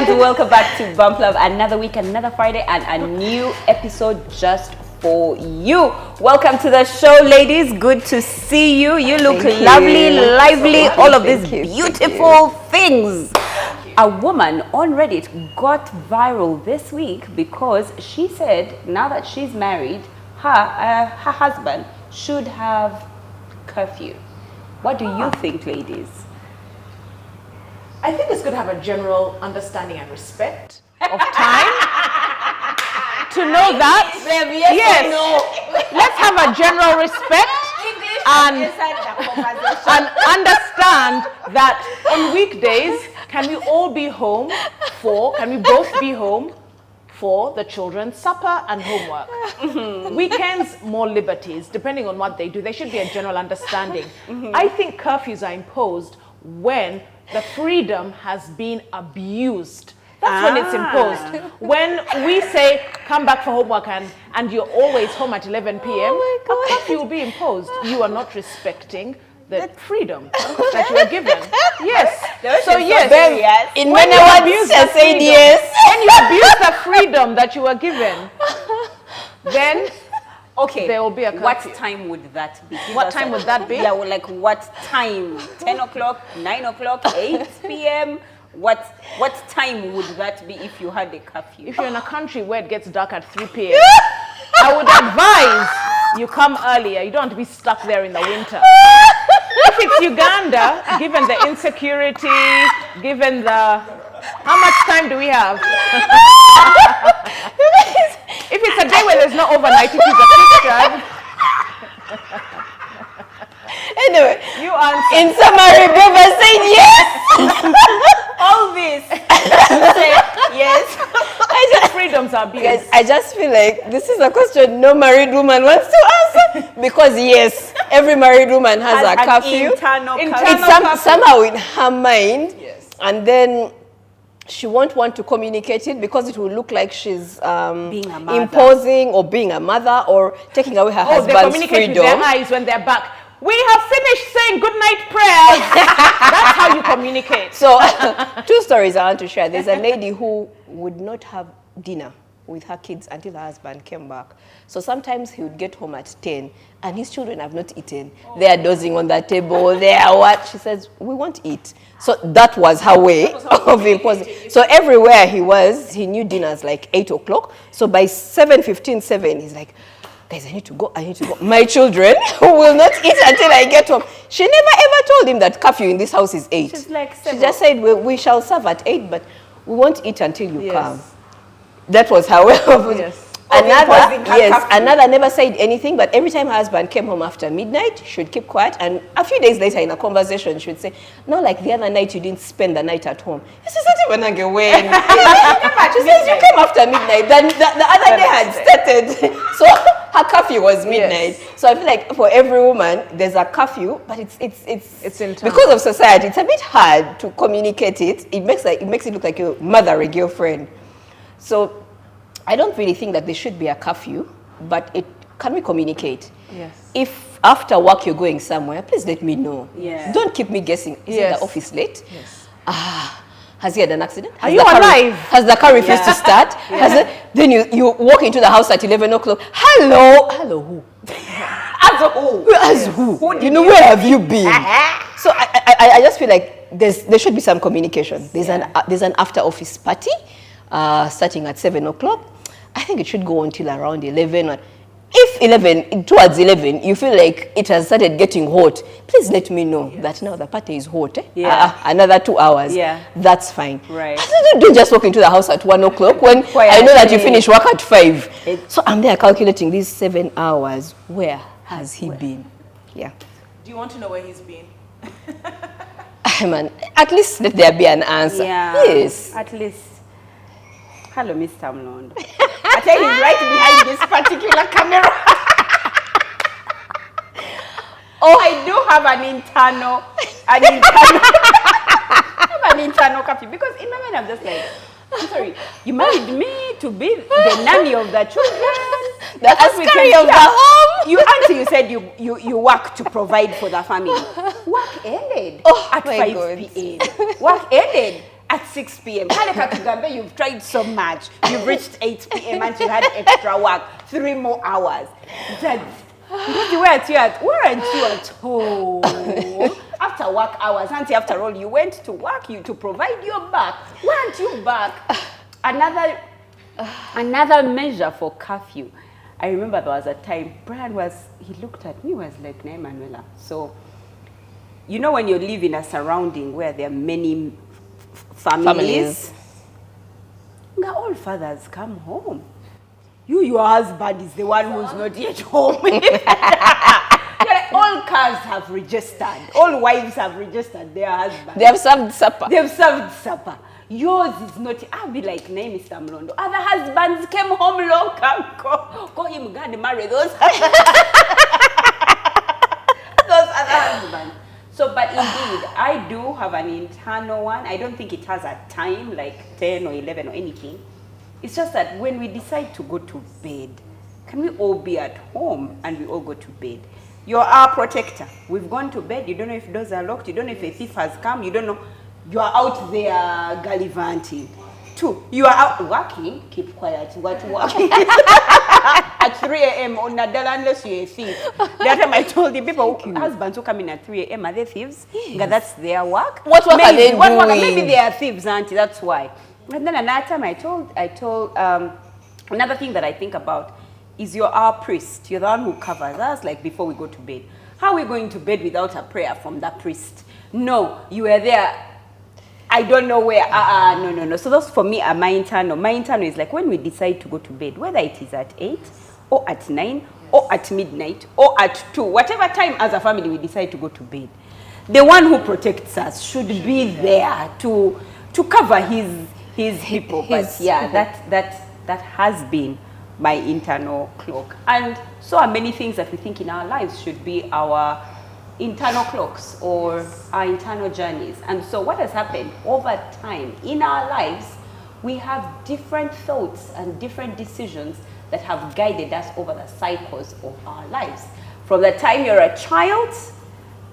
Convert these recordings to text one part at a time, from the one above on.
and welcome back to Bump Love. Another week, another Friday, and a new episode just for you. Welcome to the show, ladies. Good to see you. You look lovely, lively, all of these beautiful things. A woman on Reddit got viral this week because she said now that she's married, her husband should have curfew. What do you think, ladies? I think it's good to have a general understanding and respect of time. To know that, yes, let's have a general respect and understand that on weekdays, can we all be home can we both be home for the children's supper and homework? Weekends, more liberties, depending on what they do. There should be a general understanding. I think curfews are imposed when the freedom has been abused. That's when it's imposed. When we say, come back for homework and you're always home at 11 p.m., a curfew will be imposed. You are not respecting the freedom that you are given. Yes. So yes, in many words, I said yes. When you abuse the freedom that you are given, then there will be a curfew. What time would that be? What time would that be? Yeah, well, like what time? 10 o'clock, 9 o'clock, 8 p.m.? What time would that be if you had a curfew? If you're in a country where it gets dark at 3 p.m., I would advise you come earlier. You don't want to be stuck there in the winter. If it's Uganda, given the insecurity, given the... How much time do we have? If it's a day where there's no overnight, it is a Christian. Anyway, you answer. In summary, Beba said yes. All this. Say yes. Freedoms are abused. Guys, I just feel like this is a question no married woman wants to answer because yes, every married woman has a curfew. It's somehow in her mind, and then she won't want to communicate it because it will look like she's imposing or being a mother or taking away her husband's freedom. They communicate with their eyes when they're back. We have finished saying good night prayers. That's how you communicate. So, two stories I want to share. There's a lady who would not have dinner with her kids until her husband came back. So sometimes he would get home at 10 and his children have not eaten. They are dozing on the table. They are what? She says, we won't eat. So that was her way of imposing. So everywhere he was, he knew dinner's like 8 o'clock. So by 7:15, he's like, guys, I need to go. My children will not eat until I get home. She never ever told him that curfew in this house is 8. She's like, she just said, we shall serve at 8, but we won't eat until you come. That was her way of Another never said anything, but every time her husband came home after midnight, she would keep quiet. And a few days later in a conversation, she would say, no, like the other night you didn't spend the night at home. He says, when she says, you came after midnight. Then the other day had started. So her curfew was midnight. So I feel like for every woman, there's a curfew, but it's because of society, it's a bit hard to communicate it. It makes it look like you mother a girlfriend. So I don't really think that there should be a curfew, but can we communicate? Yes. If after work you're going somewhere, please let me know. Yeah. Don't keep me guessing. Is it the office late? Yes. Has he had an accident? Are you alive? Has the car refused to start? Then you walk into the house at 11 o'clock. Hello who? As who? Where have you been? So I just feel like there should be some communication. There's an after office party starting at 7 o'clock. I think it should go until around 11. If towards 11, you feel like it has started getting hot, please let me know that now the party is hot. Another 2 hours. Yeah. That's fine. Right. Don't just walk into the house at 1 o'clock when I know that you finish work at 5. So I'm there calculating these 7 hours. Where has he been? Yeah. Do you want to know where he's been? Man, at least let there be an answer. Yeah. Yes. At least. Hello, Mr. Mlondo. I tell he's right behind this particular camera. I do have an internal curfew because in my mind I'm just like, I'm sorry, you married me to be the nanny of the children, the askari of the home. You answer, you said you work to provide for the family. Work ended at 5 p.m. Work ended at 6 p.m. Kale katugambe, you've tried so much. You've reached 8 p.m. and you had extra work, 3 more hours. Weren't you at home? After work hours, auntie, after all, you went to work to provide your back. Weren't you back? Another measure for curfew. I remember there was a time, he looked at me, was like, "Na Emanuela." So, you know when you live in a surrounding where there are many families. All fathers come home. Your husband is the one who's not yet home. All cars have registered. All wives have registered their husbands. They have served supper. Yours is not. I'll be like, "Name Mr. Mlondo." Other husbands came home long ago. Call him God marry those those other husbands. So, but indeed, I do have an internal one. I don't think it has a time like 10 or 11 or anything. It's just that when we decide to go to bed, can we all be at home and we all go to bed? You're our protector. We've gone to bed. You don't know if doors are locked. You don't know if a thief has come. You don't know. You are out there gallivanting. 2, you are out working. Keep quiet. What working? At 3 a.m. on Nadala, unless you're a thief. The other time I told the people, husbands who come in at 3 a.m. are they thieves? Yes. That's their work. What work are they doing? Maybe they are thieves, auntie. That's why. And then another time I told another thing that I think about is you're our priest. You're the one who covers us, like before we go to bed. How are we going to bed without a prayer from the priest? No, you were there. I don't know where. No. So those for me are my internal. My internal is like when we decide to go to bed, whether it is at 8 or at 9 or at midnight or at 2, whatever time as a family we decide to go to bed, the one who protects us should be there to cover his people. But yeah, that has been my internal clock. And so are many things that we think in our lives should be our internal clocks or our internal journeys. And so what has happened over time in our lives, we have different thoughts and different decisions that have guided us over the cycles of our lives. From the time you're a child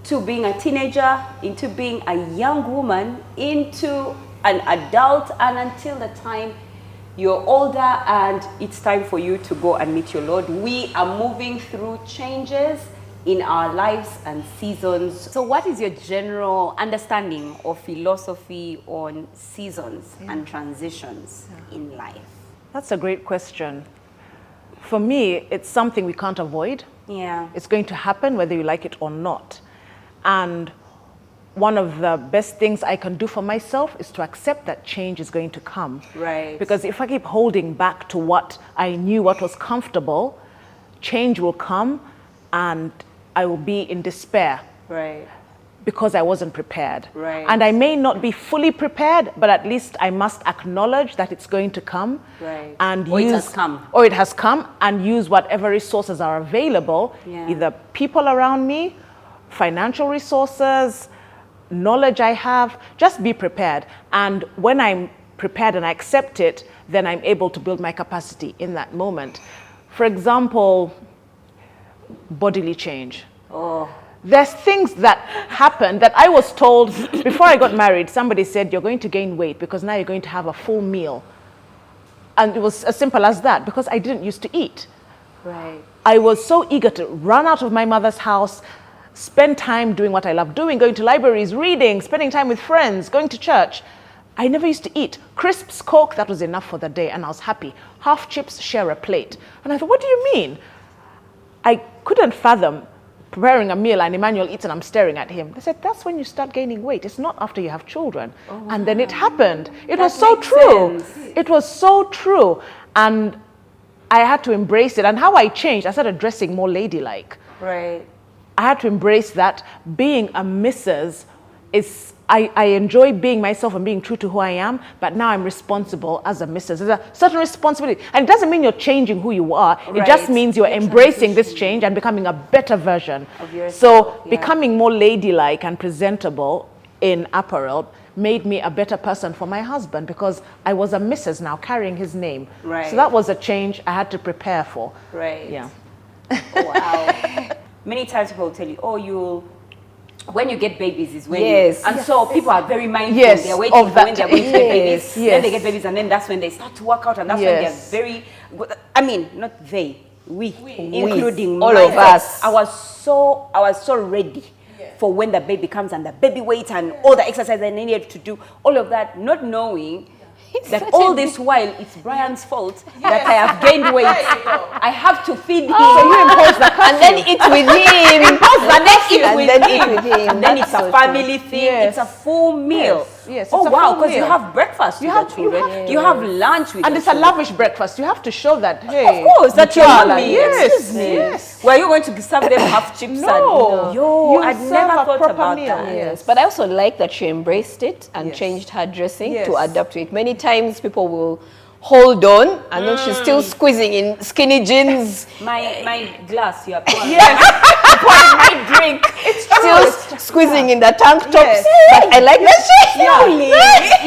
to being a teenager, into being a young woman, into an adult, and until the time you're older and it's time for you to go and meet your Lord. We are moving through changes in our lives and seasons. So what is your general understanding or philosophy on seasons and transitions in life? That's a great question. For me, it's something we can't avoid. Yeah. It's going to happen whether you like it or not. And one of the best things I can do for myself is to accept that change is going to come. Right. Because if I keep holding back to what I knew, what was comfortable, change will come and I will be in despair. Right. Because I wasn't prepared. Right. And I may not be fully prepared, but at least I must acknowledge that it's going to come. Right. And Or it has come. Or it has come, and use whatever resources are available, either people around me, financial resources, knowledge I have. Just be prepared. And when I'm prepared and I accept it, then I'm able to build my capacity in that moment. For example, bodily change. Oh. There's things that happen that I was told before I got married. Somebody said, you're going to gain weight because now you're going to have a full meal. And it was as simple as that because I didn't used to eat. Right. I was so eager to run out of my mother's house, spend time doing what I love doing, going to libraries, reading, spending time with friends, going to church. I never used to eat. Crisps, Coke, that was enough for the day, and I was happy. Half chips, share a plate. And I thought, what do you mean? I couldn't fathom preparing a meal and Emmanuel eats and I'm staring at him. They said, that's when you start gaining weight. It's not after you have children. Oh, wow. And then it happened. It was so true. It was so true. And I had to embrace it. And how I changed, I started dressing more ladylike. Right. I had to embrace that being a Mrs. is, I enjoy being myself and being true to who I am, but now I'm responsible as a Mrs. There's a certain responsibility. And it doesn't mean you're changing who you are. Right. It just means you're embracing this change and becoming a better version of yourself. So becoming more ladylike and presentable in apparel made me a better person for my husband because I was a Mrs. now carrying his name. Right. So that was a change I had to prepare for. Right. Yeah. Oh, wow. Many times people will tell you, oh, when you get babies is when Yes. and so people are very mindful. Yes, They're waiting of for that. when they're going to get babies. Yes, Then yes. they get babies, and then that's when they start to work out, and that's when they're Yes. very. I mean, not they, we. Including all of myself. us. I was so ready for when the baby comes and the baby weight and all the exercise I needed to do, all of that, not knowing that all this while it's Brian's fault that I have gained weight. I have to feed him. So you impose the And then eat with him. and then eat And with then him. eat with him. And then That's it's a so family thing. Yes. It's a full meal. Yes, Oh it's a wow, full because you meal. have breakfast with the children. You have lunch with And the it's a children. lavish breakfast. You have to show that, hey. Of course, that you're Mutuala. mommy. Yes, Excuse me. yes. Were you going to serve them half chips? No. And, yo, You I'd serve never a thought proper about meal. that. Yes. But I also like that she embraced it and Yes. changed her dressing Yes. to adapt to it. Many times people will hold on and then she's still squeezing in skinny jeans, My glass, you're pouring. Yes. pouring my drink. It's still squeezing in the tank tops. Yes. But I like that she,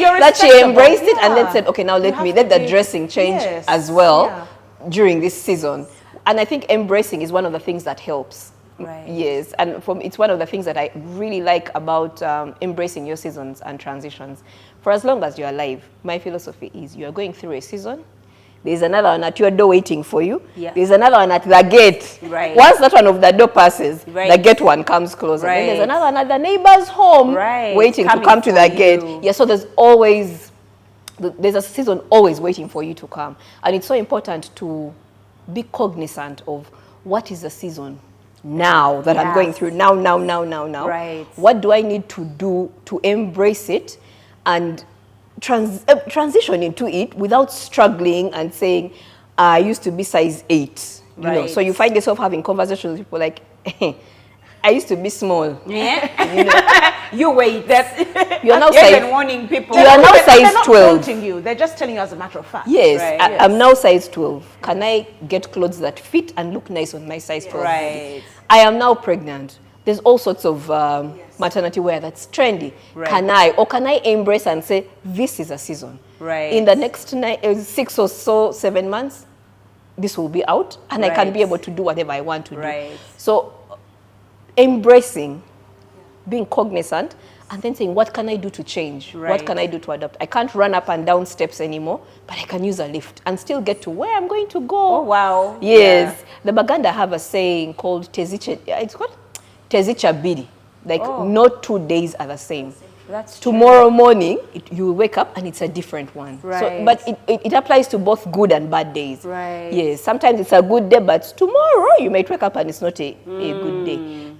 You're that she respectable. embraced it and then Yeah. said, okay, now let have me to let the be- dressing change Yes. as well Yeah. during this season. And I think embracing is one of the things that helps. Right. Yes, and it's one of the things that I really like about embracing your seasons and transitions. For as long as you're alive, my philosophy is you are going through a season. There's another one at your door waiting for you. Yeah. There's another one at the gate. Right. Once that one of the door passes, Right. the gate one comes closer. Then there's Right. another one at the neighbor's home Right. waiting to Coming come to for the gate. you. Yeah, so there's a season always waiting for you to come. And it's so important to be cognizant of what is the season now that I'm going Yes. through now. Right. What do I need to do to embrace it and transition into it without struggling and saying, I used to be size 8. You know, Right. so you find yourself having conversations with people like, I used to be small. Yeah. You wait. That You're now you're size- even warning people. You are now They're size not 12. taunting you. They're just telling you as a matter of fact. Yes, Right. I'm now size 12. Can I get clothes that fit and look nice on my size 12? Right. I am now pregnant. There's all sorts of maternity wear that's trendy. Right. Can I embrace and say, this is a season? Right. In the next 6 or so, 7 months, this will be out and I can Right. be able to do whatever I want to do. Right. So embracing, being cognizant, and then saying, what can I do to change? Right. What can I do to adapt? I can't run up and down steps anymore, but I can use a lift and still get to where I'm going to go. Oh wow. Yes. The Baganda have a saying called Tezicha, it's called Tezicha Bidi. Like, Oh. no 2 days are the same. That's true. Tomorrow morning, you will wake up and it's a different one. So, Right. but it applies to both good and bad days. Right. Yes, sometimes it's a good day, but tomorrow you might wake up and it's not a good day.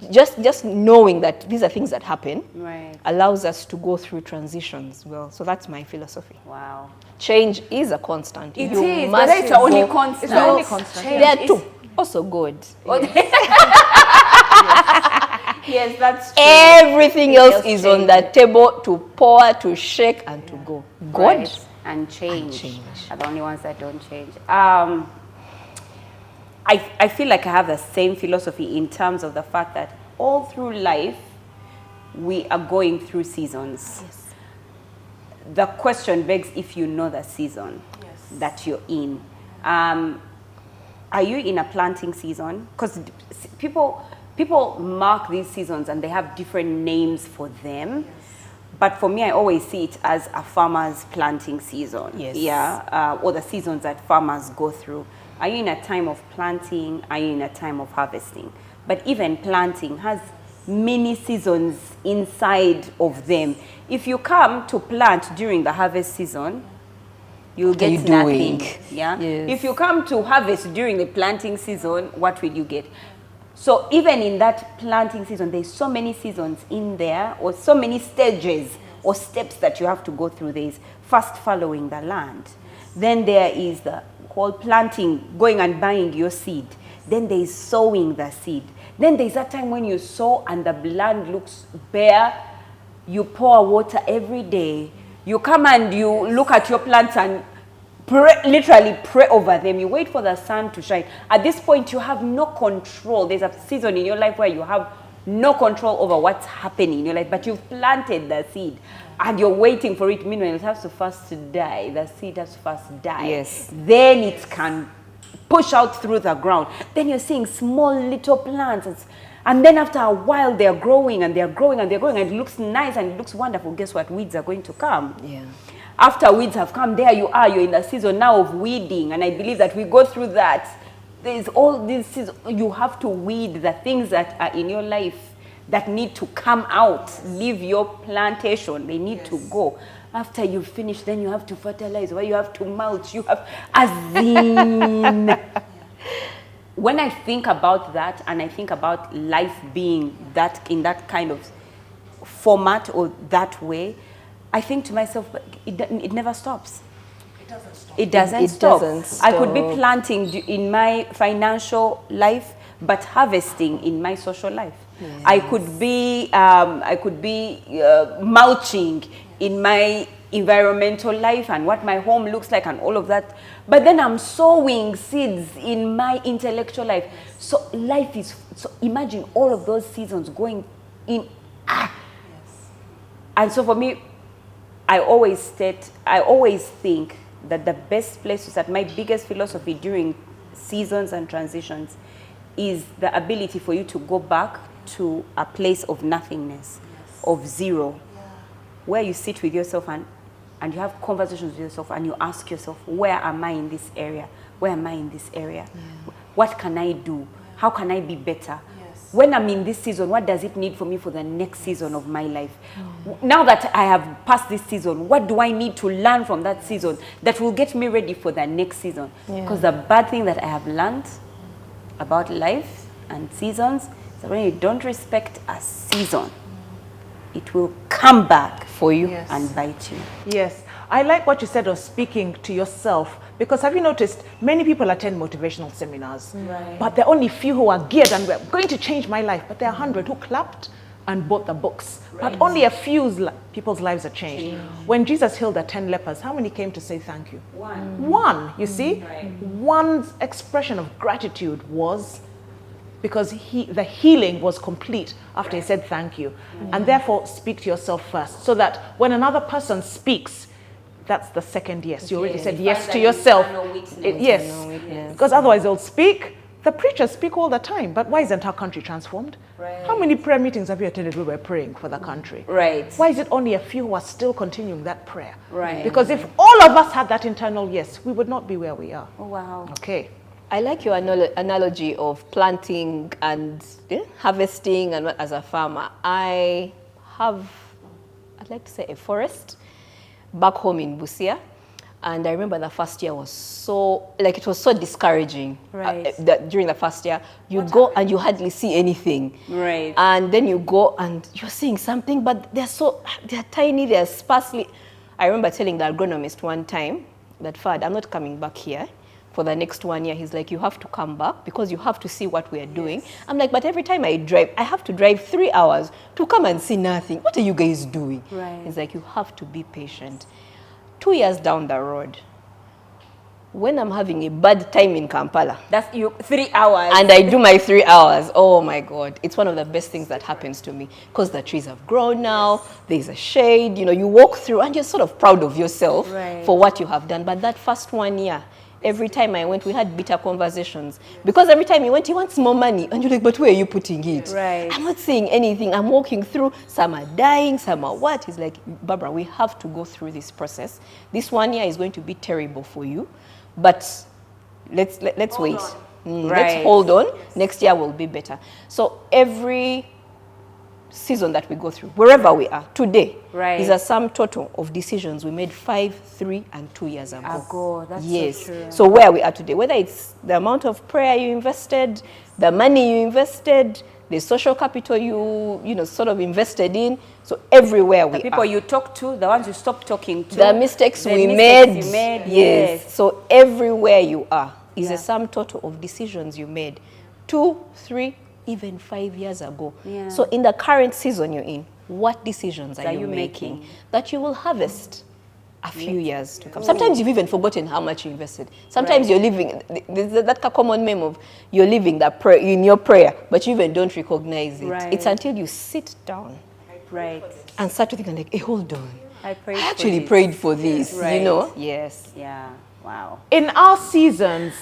Just knowing that these are things that happen Right. allows us to go through transitions well. So that's my philosophy. Wow. Change is a constant. It You is, must but it's the only go- constant. It's the only constant. Change There are is- two. Also good. Yes, that's true. Everything else else is on the table to pour, to shake, and to go. God. Right. And change. change. Are the only ones that don't change. I feel like I have the same philosophy in terms of the fact that all through life, we are going through seasons. Yes. The question begs if you know the season that you're in. Are you in a planting season? Because people mark these seasons and they have different names for them. But for me, I always see it as a farmer's planting season. Yes. Yeah, or the seasons that farmers go through. Are you in a time of planting? Are you in a time of harvesting? But even planting has many seasons inside of them. If you come to plant during the harvest season, you'll What are get you nothing. doing? Yeah. Yes. If you come to harvest during the planting season, what will you get? So even in that planting season, there's so many seasons in there, or so many stages or steps that you have to go through. There is first following the land. Then there is the whole planting, going and buying your seed. Then there is sowing the seed. Then there's that time when you sow and the land looks bare. You pour water every day. You come and you look at your plants and literally pray over them. You wait for the sun to shine. At this point, you have no control. There's a season in your life where you have no control over what's happening in your life, but you've planted the seed and you're waiting for it. Meanwhile, it has to first die. The seed has to first die. Yes. Then it can push out through the ground. Then you're seeing small little plants. And then after a while, they're growing and they're growing and they're growing, and it looks nice and it looks wonderful. Guess what? Weeds are going to come. Yeah. After weeds have come, there you are. You're in the season now of weeding. And I believe that we go through that. There's all these seasons. You have to weed the things that are in your life that need to come out. Leave your plantation. They need to go. After you finish, then you have to fertilize, or you have to mulch. You have, as in... When I think about that, and I think about life being that in that kind of format or that way, I think to myself, it never stops. It doesn't stop. I could be planting in my financial life, but harvesting in my social life. Yes. I could be mulching in my environmental life and what my home looks like and all of that. But then I'm sowing seeds in my intellectual life. So life is, so imagine all of those seasons going in. And so for me, I always think that the best place to start, my biggest philosophy during seasons and transitions is the ability for you to go back to a place of nothingness, of zero, where you sit with yourself and you have conversations with yourself and you ask yourself, where am I in this area? Where am I in this area? What can I do? How can I be better? When I'm in this season, what does it need for me for the next season of my life? Now that I have passed this season, what do I need to learn from that season that will get me ready for the next season? Because the bad thing that I have learned about life and seasons is that when you don't respect a season, it will come back for you and bite you. Yes. I like what you said of speaking to yourself, because have you noticed many people attend motivational seminars, but there are only few who are geared and we're going to change my life, but there are 100 who clapped and bought the books, but only a few people's lives are changed. When Jesus healed the 10 lepers, how many came to say thank you? One, you see? One's expression of gratitude was because the healing was complete after he said thank you. And therefore, speak to yourself first, so that when another person speaks, that's the second yes. You already said yes to yourself. Yes. Because otherwise they'll speak. The preachers speak all the time. But why isn't our country transformed? How many prayer meetings have you attended where we're praying for the country? Why is it only a few who are still continuing that prayer? Because if all of us had that internal yes, we would not be where we are. Oh, wow. Okay. I like your analogy of planting and harvesting and as a farmer. I'd like to say a forest back home in Busia. And I remember the first year was it was so discouraging. During the first year, you'd go and you hardly see anything. And then you go and you're seeing something, but they're tiny, they're sparsely. I remember telling the agronomist one time that, Fad, I'm not coming back here for the next 1 year. He's like, you have to come back because you have to see what we are doing. I'm like, but every time I drive, I have to drive 3 hours to come and see nothing. What are you guys doing? He's like, you have to be patient. 2 years down the road, when I'm having a bad time in Kampala, that's you 3 hours, and I do my 3 hours, oh my God, it's one of the best things that happens to me, because the trees have grown now, there's a shade, you walk through and you're sort of proud of yourself for what you have done. But that first 1 year, every time I went, we had bitter conversations. Because every time you went, he wants more money. And you're like, but where are you putting it? I'm not seeing anything. I'm walking through. Some are dying, some are what? He's like, Barbara, we have to go through this process. This 1 year is going to be terrible for you. But let's wait. Let's hold on. Next year will be better. So every season that we go through, wherever we are today, is a sum total of decisions we made 5, 3, and 2 years ago. That's yes. So true. So where we are today, whether it's the amount of prayer you invested, the money you invested, the social capital you sort of invested in. So everywhere we are. The people you talk to, the ones you stopped talking to, the mistakes we made. Yes. So everywhere you are is a sum total of decisions you made 2, 3, even 5 years ago. So in the current season you're in, what decisions are you making that you will harvest a few years to come? Sometimes you've even forgotten how much you invested. Sometimes you're living, there's that common meme of you're living that prayer in your prayer, but you even don't recognize it. It's until you sit down and start to think like, hey, hold on. I actually prayed for this, Yes. In our seasons,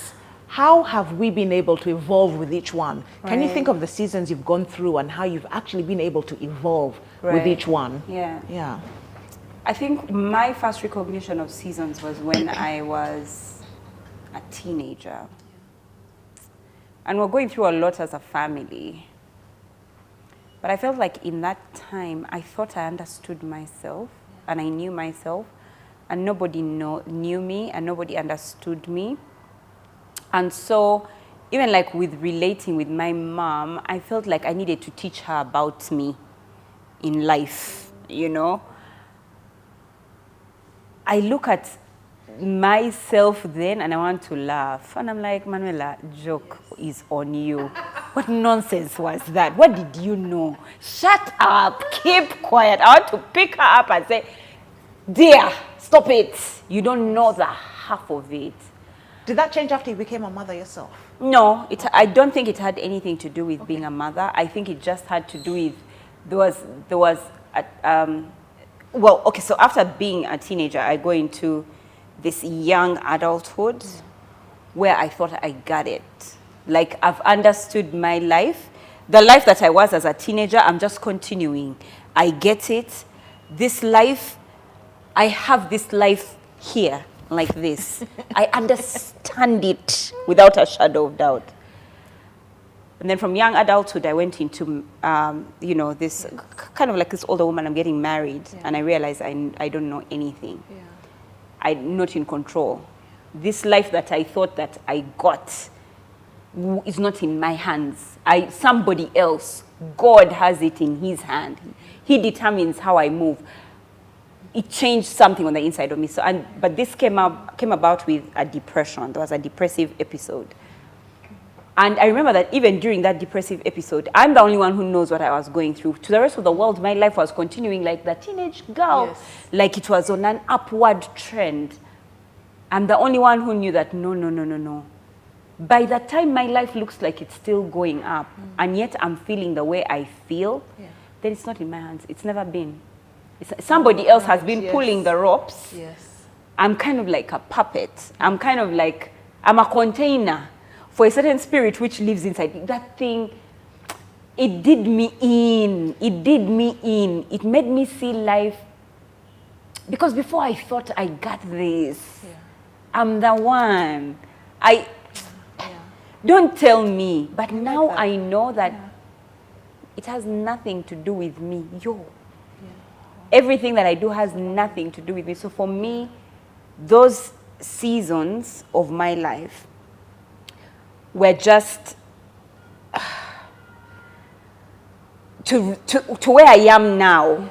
how have we been able to evolve with each one? Can you Right. think of the seasons you've gone through and how you've actually been able to evolve with Right. each one? Yeah. Yeah. I think my first recognition of seasons was when I was a teenager. And we're going through a lot as a family. But I felt like in that time, I thought I understood myself and I knew myself, and nobody knew me and nobody understood me. And so, even like with relating with my mom, I felt like I needed to teach her about me in life, you know. I look at myself then and I want to laugh. And I'm like, Manuela, joke is on you. What nonsense was that? What did you know? Shut up, keep quiet. I want to pick her up and say, dear, stop it. You don't know the half of it. Did that change after you became a mother yourself? No, I don't think it had anything to do with being a mother. I think it just had to do with, well, okay, so after being a teenager, I go into this young adulthood where I thought I got it. Like, I've understood my life. The life that I was as a teenager, I'm just continuing. I get it. This life, I have this life here, like this. I understand it without a shadow of doubt. And then from young adulthood, I went into, this kind of like this older woman, I'm getting married, and I realized I don't know anything. Yeah. I'm not in control. This life that I thought that I got is not in my hands. Somebody else, God has it in his hand. He determines how I move. It changed something on the inside of me. But this came about with a depression. There was a depressive episode. And I remember that even during that depressive episode, I'm the only one who knows what I was going through. To the rest of the world, my life was continuing like the teenage girl, Yes. like it was on an upward trend. I'm the only one who knew that no. By the time my life looks like it's still going up, and yet I'm feeling the way I feel, then it's not in my hands. It's never been. Somebody else has been pulling the ropes. Yes. I'm kind of like a puppet. I'm a container for a certain spirit which lives inside. That thing, it did me in. It made me see life. Because before I thought I got this. I'm the one. Don't tell me. But now I know that it has nothing to do with me. Everything that I do has nothing to do with me. So for me, those seasons of my life were just to where I am now.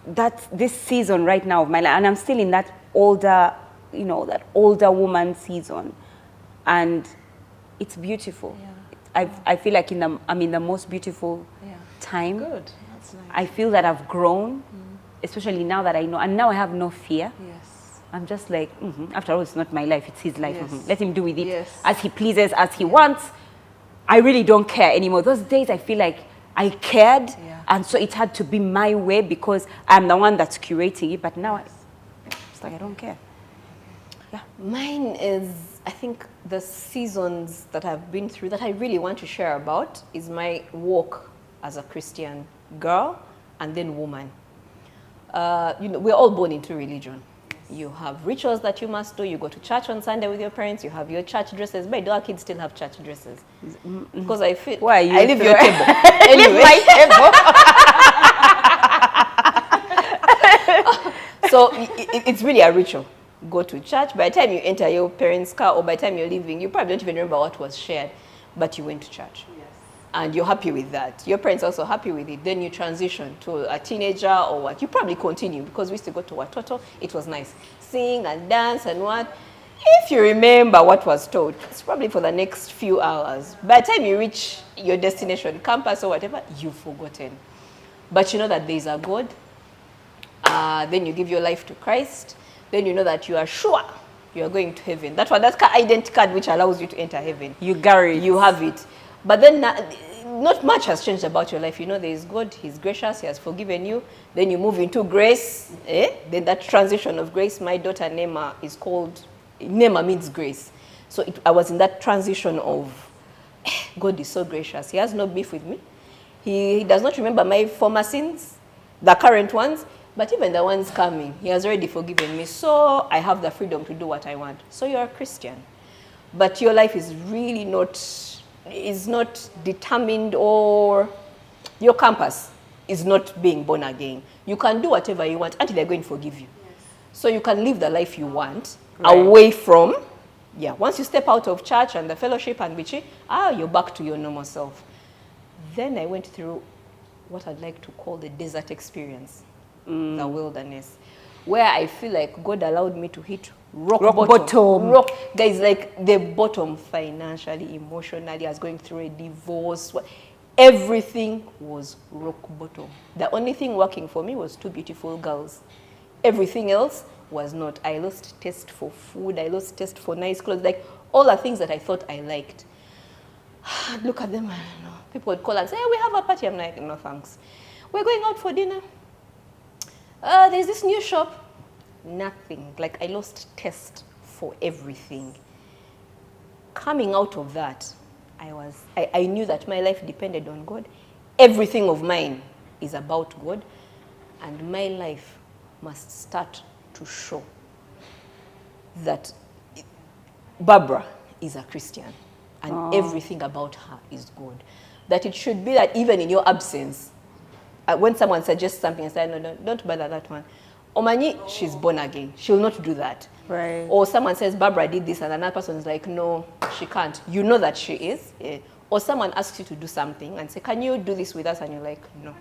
That's this season right now of my life, and I'm still in that older woman season, and it's beautiful. I feel like I'm in the most beautiful time. Good. That's nice. I feel that I've grown, especially now that I know, and now I have no fear. Yes. I'm just like, after all, it's not my life, it's his life. Yes. Let him do with it Yes. as he pleases, as he wants. I really don't care anymore. Those days I feel like I cared, and so it had to be my way because I'm the one that's curating it, but now it's like I don't care. Yeah. Mine is, I think, the seasons that I've been through that I really want to share about is my walk as a Christian girl and then woman. We're all born into religion. You have rituals that you must do. You go to church on Sunday with your parents. You have your church dresses. But do our kids still have church dresses? Because I feel Why you I leave your table. Leave my table. So it's really a ritual. Go to church. By the time you enter your parents' car or by the time you're leaving, you probably don't even remember what was shared, but you went to church. And you're happy with that. Your parents are also happy with it. Then you transition to a teenager or what. You probably continue because we used to go to Watoto. It was nice. Sing and dance and what. If you remember what was taught, it's probably for the next few hours. By the time you reach your destination, campus or whatever, you've forgotten. But you know that there's a God. Then you give your life to Christ. Then you know that you are sure you are going to heaven. That identity card which allows you to enter heaven. You carry it. You have it. But then not much has changed about your life. You know there is God, he's gracious, he has forgiven you. Then you move into grace. Then that transition of grace, my daughter Nema is called, Nema means grace. So I was in that transition of, God is so gracious. He has no beef with me. He does not remember my former sins, the current ones, but even the ones coming, he has already forgiven me. So I have the freedom to do what I want. So you're a Christian. But your life is really not determined, or your compass is not being born again. You can do whatever you want until they're going to forgive you. Yes. So you can live the life you want away from, once you step out of church and the fellowship and Bichi, you're back to your normal self. Then I went through what I'd like to call the desert experience, the wilderness, where I feel like God allowed me to hit rock bottom. Guys, like the bottom financially, emotionally. I was going through a divorce. Everything was rock bottom. The only thing working for me was 2 beautiful girls. Everything else was not. I lost taste for food. I lost taste for nice clothes. Like all the things that I thought I liked. I'd look at them, I don't know. People would call and say, hey, we have a party. I'm like, no thanks. We're going out for dinner. There's this new shop. Nothing. Like I lost taste for everything. Coming out of that, I knew that my life depended on God. Everything of mine is about God. And my life must start to show that Barbara is a Christian. And everything about her is good. That it should be that even in your absence, when someone suggests something, I say, no, don't bother that one. Omanyi, she's born again. She'll not do that. Right. Or someone says, Barbara did this, and another person is like, no, she can't. You know that she is. Yeah. Or someone asks you to do something and say, can you do this with us? And you're like, no.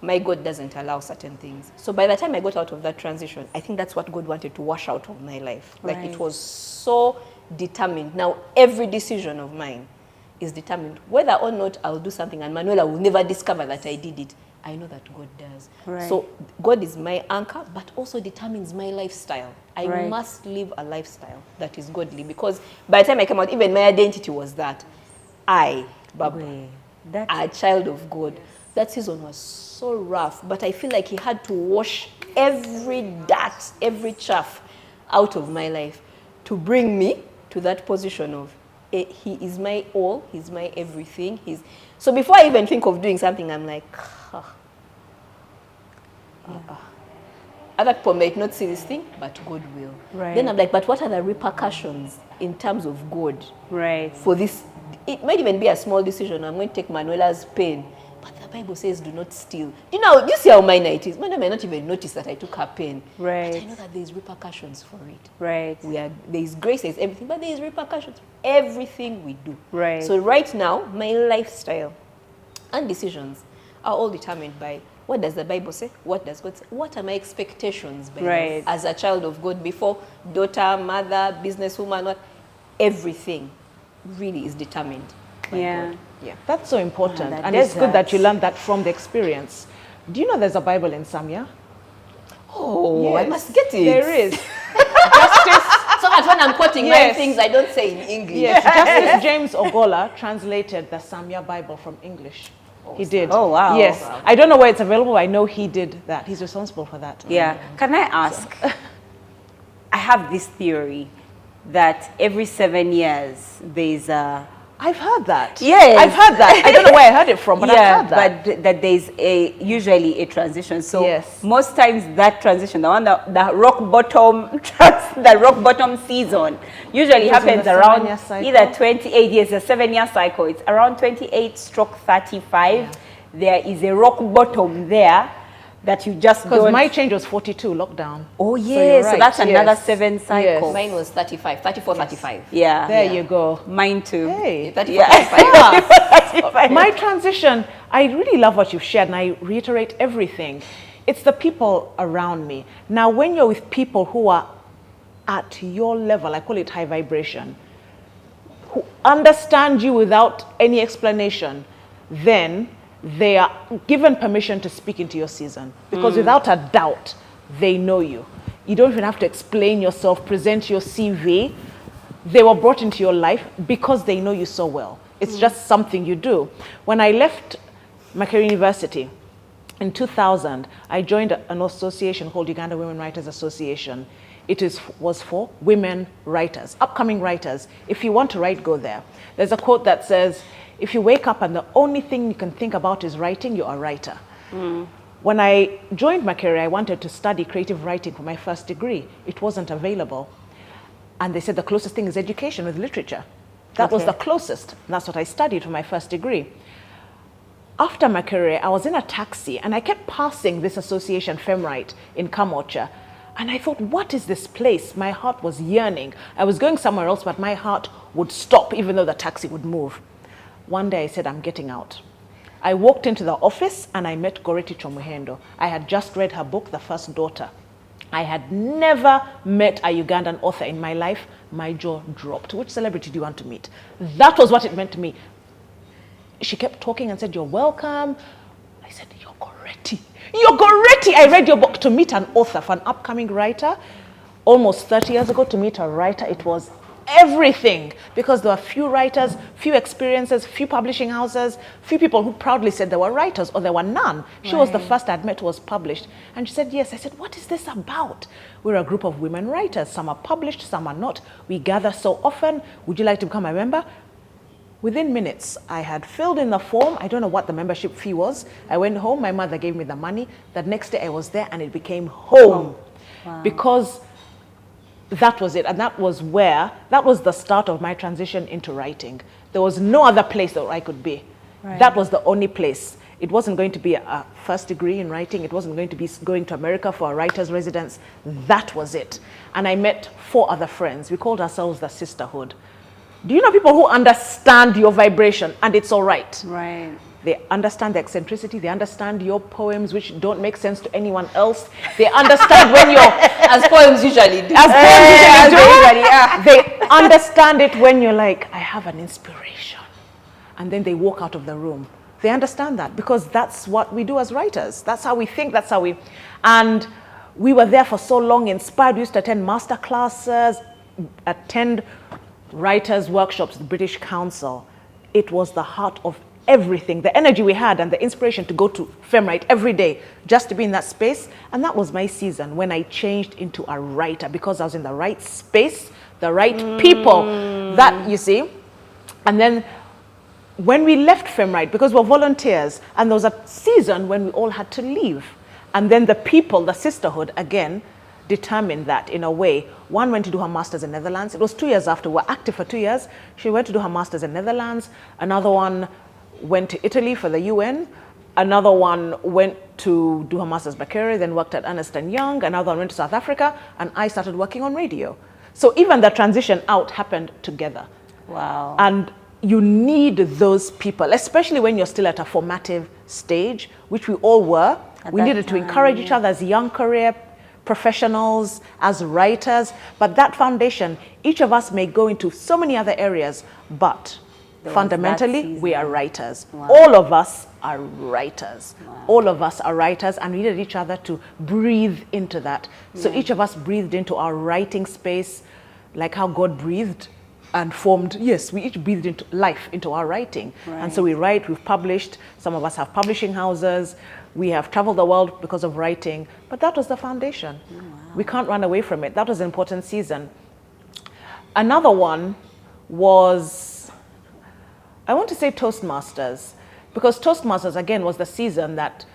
My God doesn't allow certain things. So by the time I got out of that transition, I think that's what God wanted to wash out of my life. Like it was so determined. Now every decision of mine is determined. Whether or not I'll do something and Manuela will never discover that I did it, I know that God does. Right. So God is my anchor, but also determines my lifestyle. I must live a lifestyle that is godly, because by the time I came out, even my identity was that Barbara, a child of God. That season was so rough, but I feel like he had to wash every dirt, every chaff out of my life to bring me to that position of he is my all, he's my everything. So before I even think of doing something, I'm like, other people might not see this thing, but God will. Right. Then I'm like, but what are the repercussions in terms of God for this? It might even be a small decision. I'm going to take Manuela's pen, but the Bible says do not steal. You see how minor it is. Manuela may not even notice that I took her pen. Right. But I know that there's repercussions for it. Right. There's grace, there's everything, but there's repercussions for everything we do. Right. So right now, my lifestyle and decisions are all determined by what does the Bible say? What does God say? What are my expectations as a child of God before daughter, mother, businesswoman? Everything really is determined by God. Yeah, that's so important. And it's good that you learned that from the experience. Do you know there's a Bible in Samia? Oh, yes. I must get it. There is. Justice. So that when I'm quoting my things, I don't say in English. Yes, Justice James Ogola translated the Samia Bible from English. He did. Oh, wow. Yes. Wow. I don't know where it's available. I know he did that. He's responsible for that. Yeah. Can I ask? I have this theory that every 7 years there's a... I've heard that. Yes. I've heard that. I don't know where I heard it from, but I've heard that. But that there's usually a transition. So most times that transition, the one that the rock bottom season usually happens around either 28 years, a 7-year cycle. It's around 28/35. Yeah. There is a rock bottom there that you just don't... Because my change was 42, lockdown. Oh, yeah. So that's another 7 cycle. Yes. Mine was 35, 34, 35. Yeah. There you go. Mine too. Hey. 34, 35. My transition, I really love what you've shared, and I reiterate everything. It's the people around me. Now, when you're with people who are at your level, I call it high vibration, who understand you without any explanation, then they are given permission to speak into your season, because without a doubt, they know you. You don't even have to explain yourself, present your CV. They were brought into your life because they know you so well. It's just something you do. When I left Makerere University in 2000, I joined an association called Uganda Women Writers Association. was for women writers, upcoming writers. If you want to write, go there. There's a quote that says, if you wake up and the only thing you can think about is writing, you're a writer. When I joined my career, I wanted to study creative writing for my first degree. It wasn't available. And they said the closest thing is education with literature. That was the closest. And that's what I studied for my first degree. After my career, I was in a taxi and I kept passing this association, Femwrite, in Kamocha. And I thought, what is this place? My heart was yearning. I was going somewhere else, but my heart would stop even though the taxi would move. One day I said, I'm getting out. I walked into the office and I met Goreti Chomuhendo. I had just read her book, The First Daughter. I had never met a Ugandan author in my life. My jaw dropped. Which celebrity do you want to meet? That was what it meant to me. She kept talking and said, you're welcome. I said, you're Goreti. You're Goreti. I read your book. To meet an author, for an upcoming writer, almost 30 years ago, to meet a writer, it was everything, because there were few writers, few experiences, few publishing houses, few people who proudly said they were writers, or there were none. She was the first I'd met who was published. And she said, yes. I said, what is this about? We're a group of women writers. Some are published, some are not. We gather so often. Would you like to become a member? Within minutes, I had filled in the form. I don't know what the membership fee was. I went home, my mother gave me the money. The next day I was there and it became home. Wow. Because that was it. And that was the start of my transition into writing. There was no other place that I could be. Right. That was the only place. It wasn't going to be a first degree in writing. It wasn't going to be going to America for a writer's residence. That was it. And I met 4 other friends. We called ourselves the Sisterhood. Do you know people who understand your vibration and it's all right? Right. They understand the eccentricity. They understand your poems, which don't make sense to anyone else. They understand when you're... As poems usually do. As poems usually do. They understand it when you're like, I have an inspiration. And then they walk out of the room. They understand that because that's what we do as writers. That's how we think. That's how we... And we were there for so long, inspired. We used to attend master classes, attend writers' workshops, the British Council. It was the heart of everything, the energy we had and the inspiration to go to Femwrite every day, just to be in that space. And that was my season when I changed into a writer, because I was in the right space, the right people, that, you see. And then when we left Femwrite, because we're volunteers, and there was a season when we all had to leave. And then the people, the sisterhood, again, determined that in a way. One went to do her master's in Netherlands. It was 2 years after. We were active for 2 years. She went to do her master's in Netherlands. Another one went to Italy for the UN. Another one went to do her master's baccalaureate, then worked at Ernst & Young. Another one went to South Africa, and I started working on radio. So even the transition out happened together. Wow. And you need those people, especially when you're still at a formative stage, which we all were. We needed to encourage each other as young career professionals, as writers. But that foundation, each of us may go into so many other areas, but fundamentally, we are writers. Wow. All of us are writers. Wow. All of us are writers, and we needed each other to breathe into that. So each of us breathed into our writing space, like how God breathed and formed. Yes, we each breathed into life into our writing. Right. And so we write, we've published. Some of us have publishing houses. We have traveled the world because of writing. But that was the foundation. Oh, wow. We can't run away from it. That was an important season. Another one was, I want to say Toastmasters, because Toastmasters, again, was the season that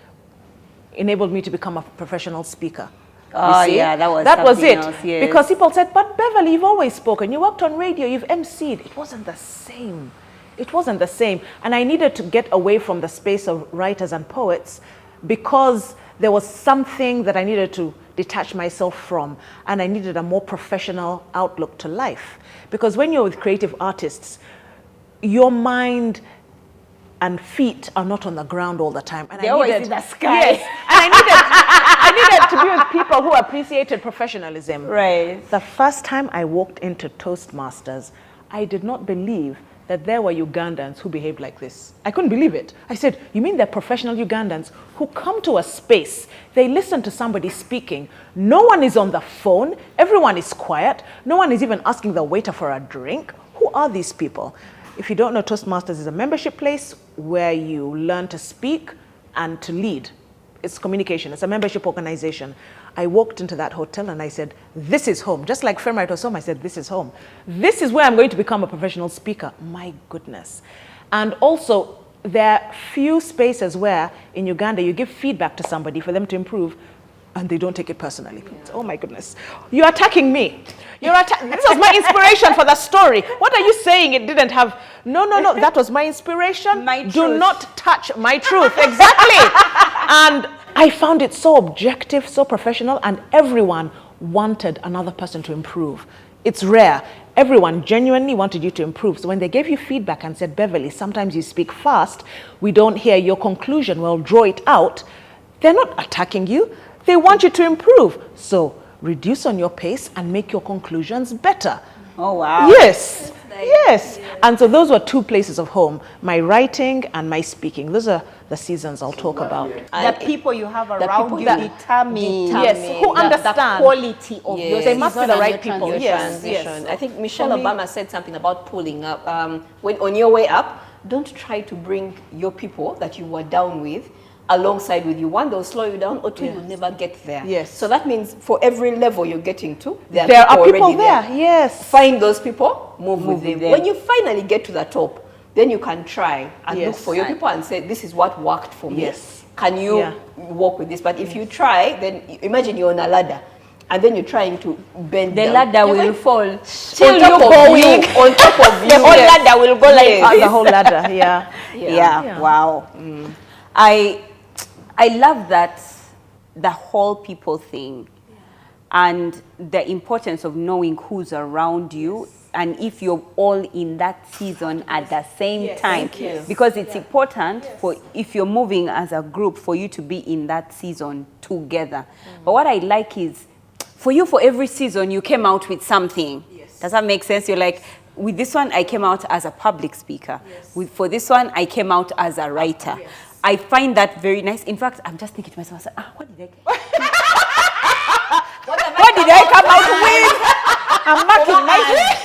enabled me to become a professional speaker. Oh, yeah, that was it. Else, yes. Because people said, but Beverly, you've always spoken. You worked on radio, you've emceed. It wasn't the same. It wasn't the same. And I needed to get away from the space of writers and poets because there was something that I needed to detach myself from, and I needed a more professional outlook to life. Because when you're with creative artists, your mind and feet are not on the ground all the time. And they're always in the sky. Yes, and I needed to be with people who appreciated professionalism. Right. The first time I walked into Toastmasters, I did not believe that there were Ugandans who behaved like this. I couldn't believe it. I said, you mean they're professional Ugandans who come to a space, they listen to somebody speaking, no one is on the phone, everyone is quiet, no one is even asking the waiter for a drink. Who are these people? If you don't know, Toastmasters is a membership place where you learn to speak and to lead. It's communication. It's a membership organization. I walked into that hotel and I said, this is home. Just like Femrite was home, I said, this is home. This is where I'm going to become a professional speaker. My goodness. And also, there are few spaces where in Uganda you give feedback to somebody for them to improve and they don't take it personally. Oh my goodness. You're attacking me. This was my inspiration for the story. What are you saying? It didn't have... No. That was my inspiration. My Do truth. not touch my truth. Exactly. And I found it so objective, so professional, and everyone wanted another person to improve. It's rare. Everyone genuinely wanted you to improve. So when they gave you feedback and said, Beverly, sometimes you speak fast, we don't hear your conclusion, well, draw it out, they're not attacking you. They want you to improve. So reduce on your pace and make your conclusions better. Oh, wow. Yes. Yes. And so those were two places of home, my writing and my speaking. Those are the seasons I'll talk about. The people you have around people you that determine Yes, who the understand. quality of Yes. your They must be season the and right your people. transition. Yes. Transition. I think Michelle For me- Obama said something about pulling up. When on your way up, don't try to bring your people that you were down with alongside with you. One, they'll slow you down, or two, you'll never get there. Yes. So that means for every level you're getting to, There are people already there. Yes. Find those people, move with with them. them. When you finally get to the top, then you can try and look Yes. for your people and say, this is what worked for me. Yes. Can you Yeah. work with this? But if you try, then imagine you're on a ladder and then you're trying to bend The down. ladder You're will going fall. till Till you you go going. on top of you. The whole Yes. ladder will go like Yes. The whole ladder, yeah. Yeah. Wow. I love that, the whole people thing, and the importance of knowing who's around you, and if you're all in that season at the same time, because it's important for, if you're moving as a group, for you to be in that season together. But what I like is, for you, for every season, you came out with something. Does that make sense? You're like, with this one, I came out as a public speaker. For this one, I came out as a writer. I find that very nice. In fact, I'm just thinking to myself, what did I what did I come out with? I'm marking myself.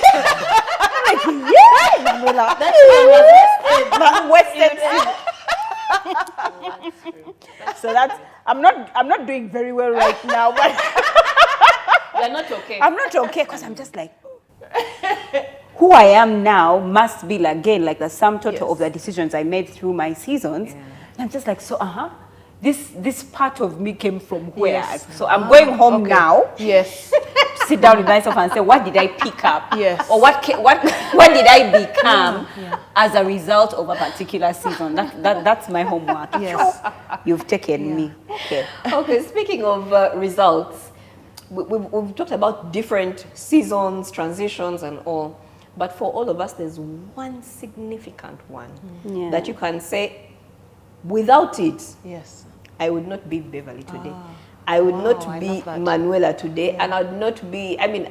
I'm like, yeah, Manuela. Wasted. So that's, I'm not doing very well right now, but You're not okay. I'm not okay because I'm just like, who I am now must be, again, like the sum total of the decisions I made through my seasons. And I'm just like, so, this part of me came from where? Yes. So I'm going home now. Yes. Sit down with myself and say, what did I pick up? Yes. Or what did I become as a result of a particular season? That's my homework. Yes. You've taken me. Okay. Okay, speaking of results, we've talked about different seasons, transitions, and all. But for all of us, there's one significant one that you can say, without it, Yes. I would not be Beverly today. I would not be Manuela today, and I would not be, I mean,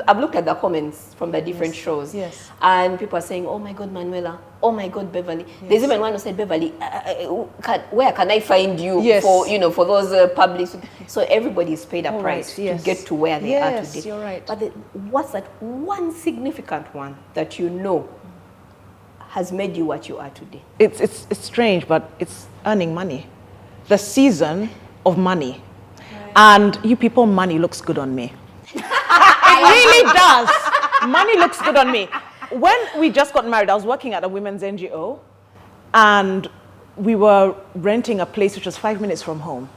I've looked at the comments from the different shows, and people are saying, oh my God, Manuela, oh my God, Beverly. There's even one who said, Beverly, where can I find you for, for those public, so everybody is paid a price to get to where they are today. Yes, you're right. But what's that one significant one that you know has made you what you are today? It's strange, but it's earning money. The season of money. And you people, money looks good on me. It really does. Money looks good on me. When we just got married, I was working at a women's NGO, and we were renting a place which was 5 minutes from home.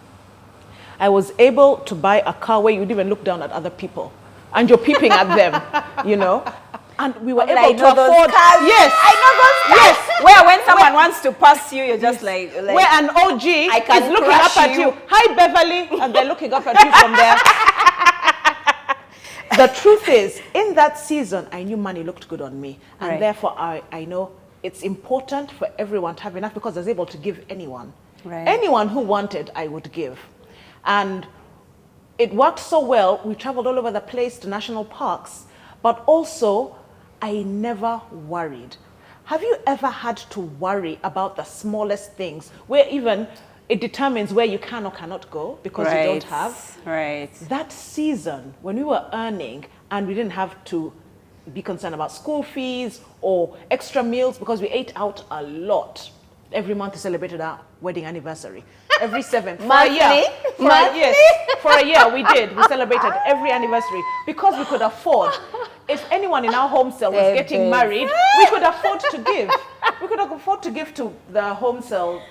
I was able to buy a car where you'd even look down at other people, and you're peeping at them, And we were able to afford. Yes, I know those cars. Yes. Where when someone wants to pass you, you're just like where an OG can is looking up at you. Hi, Beverly, and they're looking up at you from there. The truth is, in that season, I knew money looked good on me, and therefore I know it's important for everyone to have enough, because I was able to give anyone. Anyone who wanted, I would give. And it worked so well. We traveled all over the place to national parks, but also I never worried. Have you ever had to worry about the smallest things, where even it determines where you can or cannot go because you don't have? That season, when we were earning and we didn't have to be concerned about school fees or extra meals, because we ate out a lot. Every month we celebrated our wedding anniversary. Every 7th. For a Monthly? year. Monthly? Yes. For a year we did. We celebrated every anniversary because we could afford. If anyone in our home cell was getting married, we could afford to give. We could afford to give to the home cell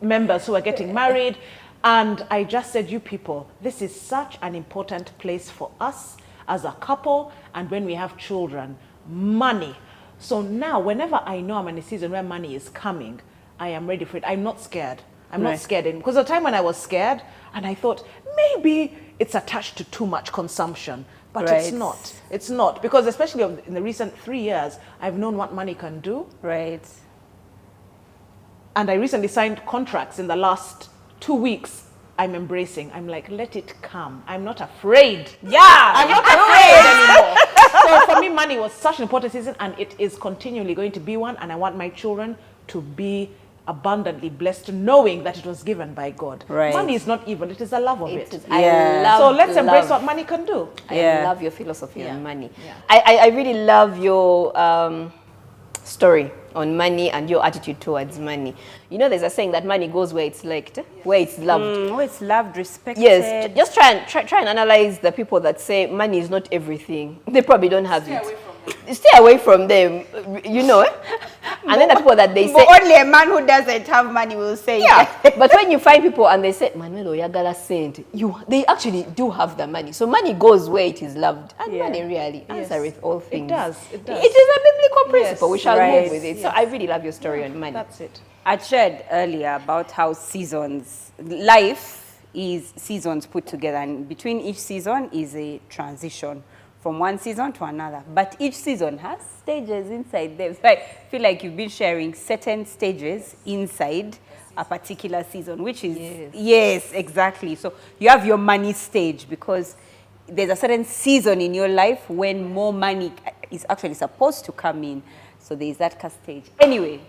members who are getting married. And I just said, you people, this is such an important place for us as a couple and when we have children. Money. So now, whenever I know I'm in a season where money is coming, I am ready for it. I'm not scared. I'm not scared anymore. Because the time when I was scared and I thought, maybe it's attached to too much consumption. But it's not. It's not. Because especially in the recent 3 years, I've known what money can do. Right. And I recently signed contracts in the last 2 weeks. I'm embracing. I'm like, let it come. I'm not afraid. Yeah. I'm not afraid anymore. So for me, money was such an important season, and it is continually going to be one. And I want my children to be abundantly blessed, knowing that it was given by God. Right. Money is not evil; it is the love of it. Yeah. So let's embrace what money can do. I love your philosophy on money. Yeah. I really love your story on money and your attitude towards money. You know, there's a saying that money goes where it's liked, where it's loved. Where it's loved, respected. Yes, just try and analyze the people that say money is not everything. They probably don't have it. Stay away from them, you know. And then the people that they say, but only a man who doesn't have money will say that. but when you find people and they say, Manuel Oyagala saint, they actually do have the money. So money goes where it is loved. And money really answereth all things. It does. It does. It is a biblical principle. We shall Right. move with it. So I really love your story on money. That's it. I shared earlier about how life is seasons put together, and between each season is a transition from one season to another. But each season has stages inside them. So I feel like you've been sharing certain stages inside a particular season, which is, yes, exactly. So you have your money stage because there's a certain season in your life when more money is actually supposed to come in. So there's that stage. Anyway,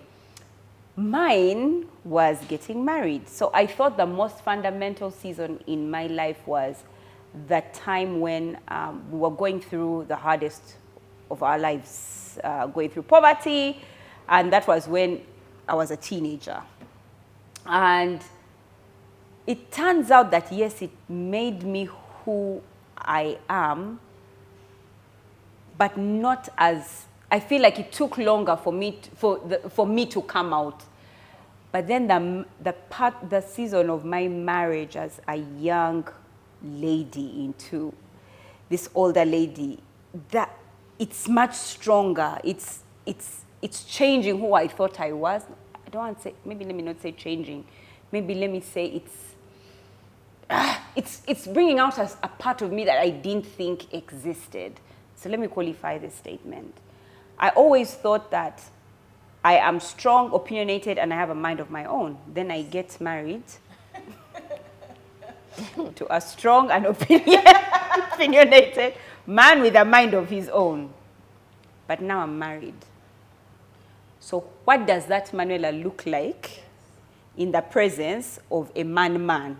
mine was getting married. So I thought the most fundamental season in my life was the time when we were going through the hardest of our lives, going through poverty. And that was when I was a teenager. And it turns out that, yes, it made me who I am, but not as, I feel like it took longer for me to come out. But then the season of my marriage as a young lady into this older lady, that it's much stronger. It's changing who I thought I was. I don't want to say, maybe let me not say changing. Maybe let me say it's bringing out a part of me that I didn't think existed. So let me qualify this statement. I always thought that I am strong, opinionated, and I have a mind of my own. Then I get married to a strong and opinionated man with a mind of his own. But now I'm married. So what does that Manuela look like in the presence of a man,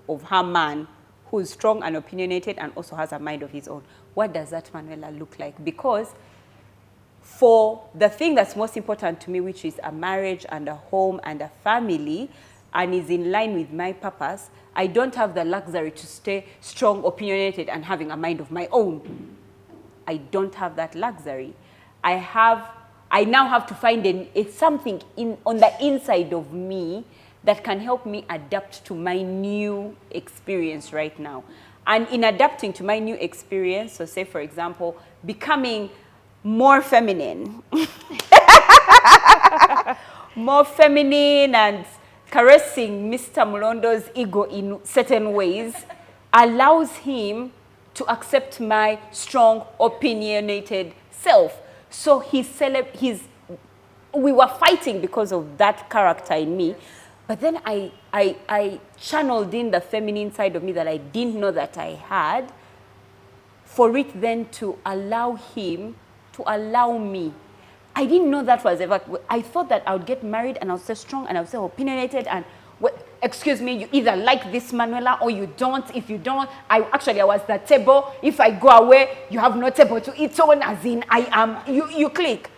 of her man, who is strong and opinionated and also has a mind of his own? What does that Manuela look like? Because for the thing that's most important to me, which is a marriage and a home and a family, and is in line with my purpose, I don't have the luxury to stay strong, opinionated, and having a mind of my own. I don't have that luxury. I now have to find something on the inside of me that can help me adapt to my new experience right now. And in adapting to my new experience, so say, for example, becoming more feminine, more feminine and caressing Mr. Mulondo's ego in certain ways allows him to accept my strong, opinionated self. So we were fighting because of that character in me. But then I channeled in the feminine side of me that I didn't know that I had, for it then to allow him to allow me. I didn't know that was ever. I thought that I would get married and I would say strong and I would say opinionated and, well, excuse me, you either like this Manuela or you don't. If you don't, I was the table. If I go away, you have no table to eat on, as in I am, you click.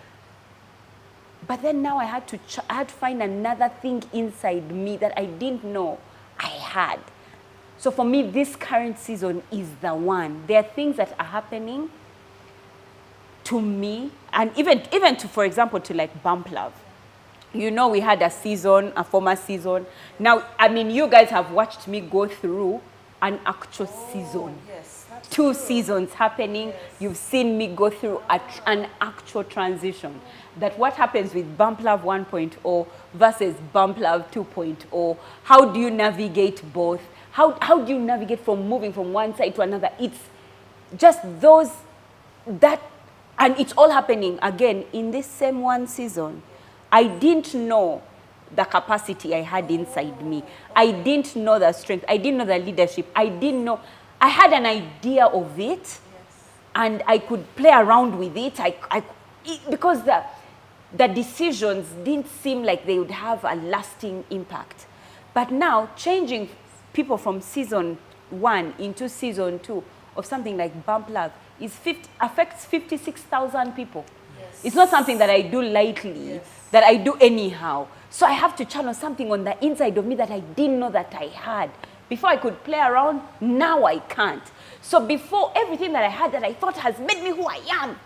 But then now I had to find another thing inside me that I didn't know I had. So for me, this current season is the one. There are things that are happening to me, and even to, for example, to like Bump Love. You know, we had a former season. Now, I mean, you guys have watched me go through an actual season. Yes, that's 2 seasons happening. Yes. You've seen me go through an actual transition. That what happens with Bump Love 1.0 versus Bump Love 2.0. How do you navigate both? How do you navigate from moving from one side to another? It's just and it's all happening again in this same one season. I didn't know the capacity I had inside me. I didn't know the strength. I didn't know the leadership. I had an idea of it, yes, and I could play around with it. Because the decisions didn't seem like they would have a lasting impact. But now, changing people from season 1 into season 2 of something like Bump Love affects 56,000 people. Yes. It's not something that I do lightly, yes, that I do anyhow. So I have to channel something on the inside of me that I didn't know that I had. Before I could play around, now I can't. So before, everything that I had that I thought has made me who I am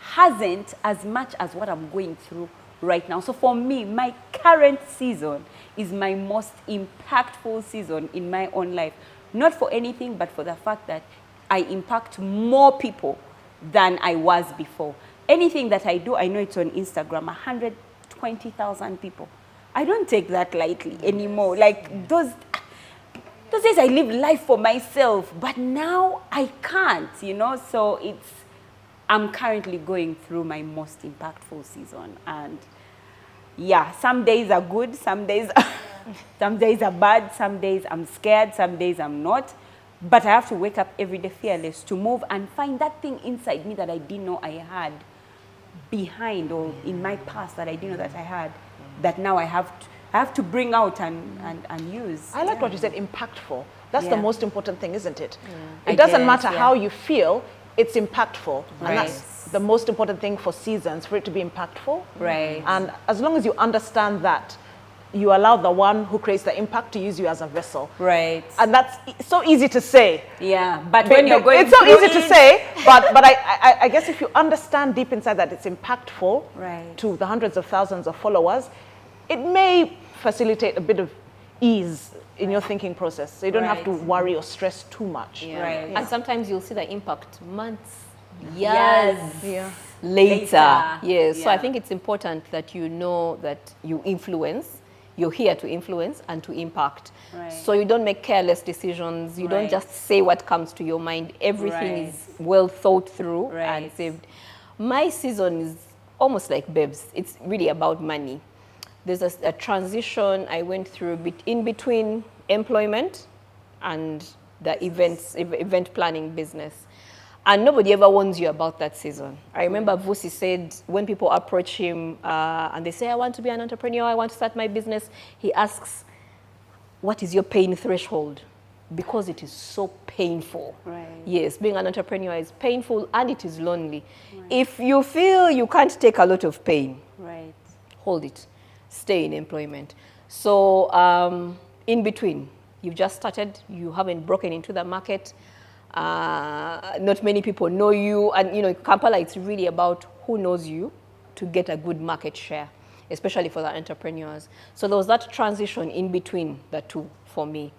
hasn't, as much as what I'm going through right now. So for me, my current season is my most impactful season in my own life. Not for anything, but for the fact that I impact more people than I was before. Anything that I do, I know it's on Instagram, 120,000 people. I don't take that lightly anymore. Like those days I live life for myself, but now I can't, you know? So I'm currently going through my most impactful season. And yeah, some days are good, some days are bad, some days I'm scared, some days I'm not. But I have to wake up every day fearless to move and find that thing inside me that I didn't know I had behind, or in my past that I didn't know that I had, that now I have to bring out and use. I like what you said, impactful. That's the most important thing, isn't it? Yeah. It doesn't matter how you feel, it's impactful. Right. And that's the most important thing for seasons, for it to be impactful. Right. And as long as you understand that, you allow the one who creates the impact to use you as a vessel. Right. And that's so easy to say. Yeah, but when you're going it's so easy to say, but I guess if you understand deep inside that it's impactful, right, to the hundreds of thousands of followers, it may facilitate a bit of ease in your thinking process. So you don't have to worry or stress too much. Yeah. Right. And sometimes you'll see the impact months, Yes. later. Yes. Yeah. So I think it's important that you know that you influence. You're here to influence and to impact. Right. So you don't make careless decisions. You don't just say what comes to your mind. Everything is well thought through and saved. My season is almost like Babes. It's really about money. There's a transition I went through in between employment and the event planning business. And nobody ever warns you about that season. I remember Vusi said when people approach him and they say, I want to be an entrepreneur, I want to start my business, he asks, what is your pain threshold? Because it is so painful. Right. Yes, being an entrepreneur is painful and it is lonely. Right. If you feel you can't take a lot of pain, right, hold it. Stay in employment. So in between, you've just started, you haven't broken into the market, not many people know you, and you know, Kampala, it's really about who knows you to get a good market share, especially for the entrepreneurs. So there was that transition in between the two for me.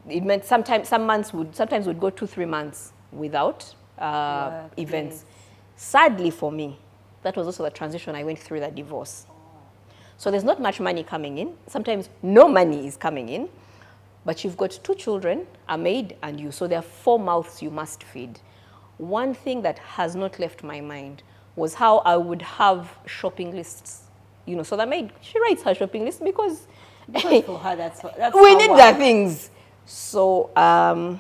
It meant sometimes would go 2-3 months without events. Sadly for me, that was also the transition I went through, the divorce. So there's not much money coming in. Sometimes no money is coming in. But you've got 2 children, a maid and you. So there are 4 mouths you must feed. One thing that has not left my mind was how I would have shopping lists. You know, so the maid, she writes her shopping list because for her, that's we need the things. So I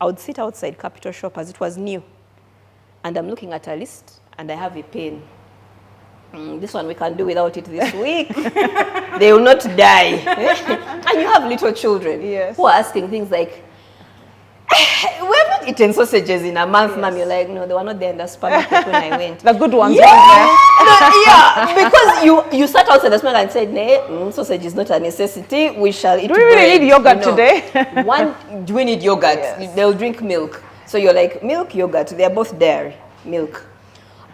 would sit outside Capital Shop as it was new. And I'm looking at a list and I have a pen. This one we can do without it this week. They will not die. And you have little children who are asking things like, we have not not eaten sausages in a month, mom. You're like, no, they were not there in the supermarket when I went. The good ones. Yeah, because you sat outside the supermarket and said, "Nay, sausage is not a necessity. We shall eat. Do we really bread." need yogurt today? Do we need yogurt? Yes. They'll drink milk. So you're like, milk, yogurt. They're both dairy, milk.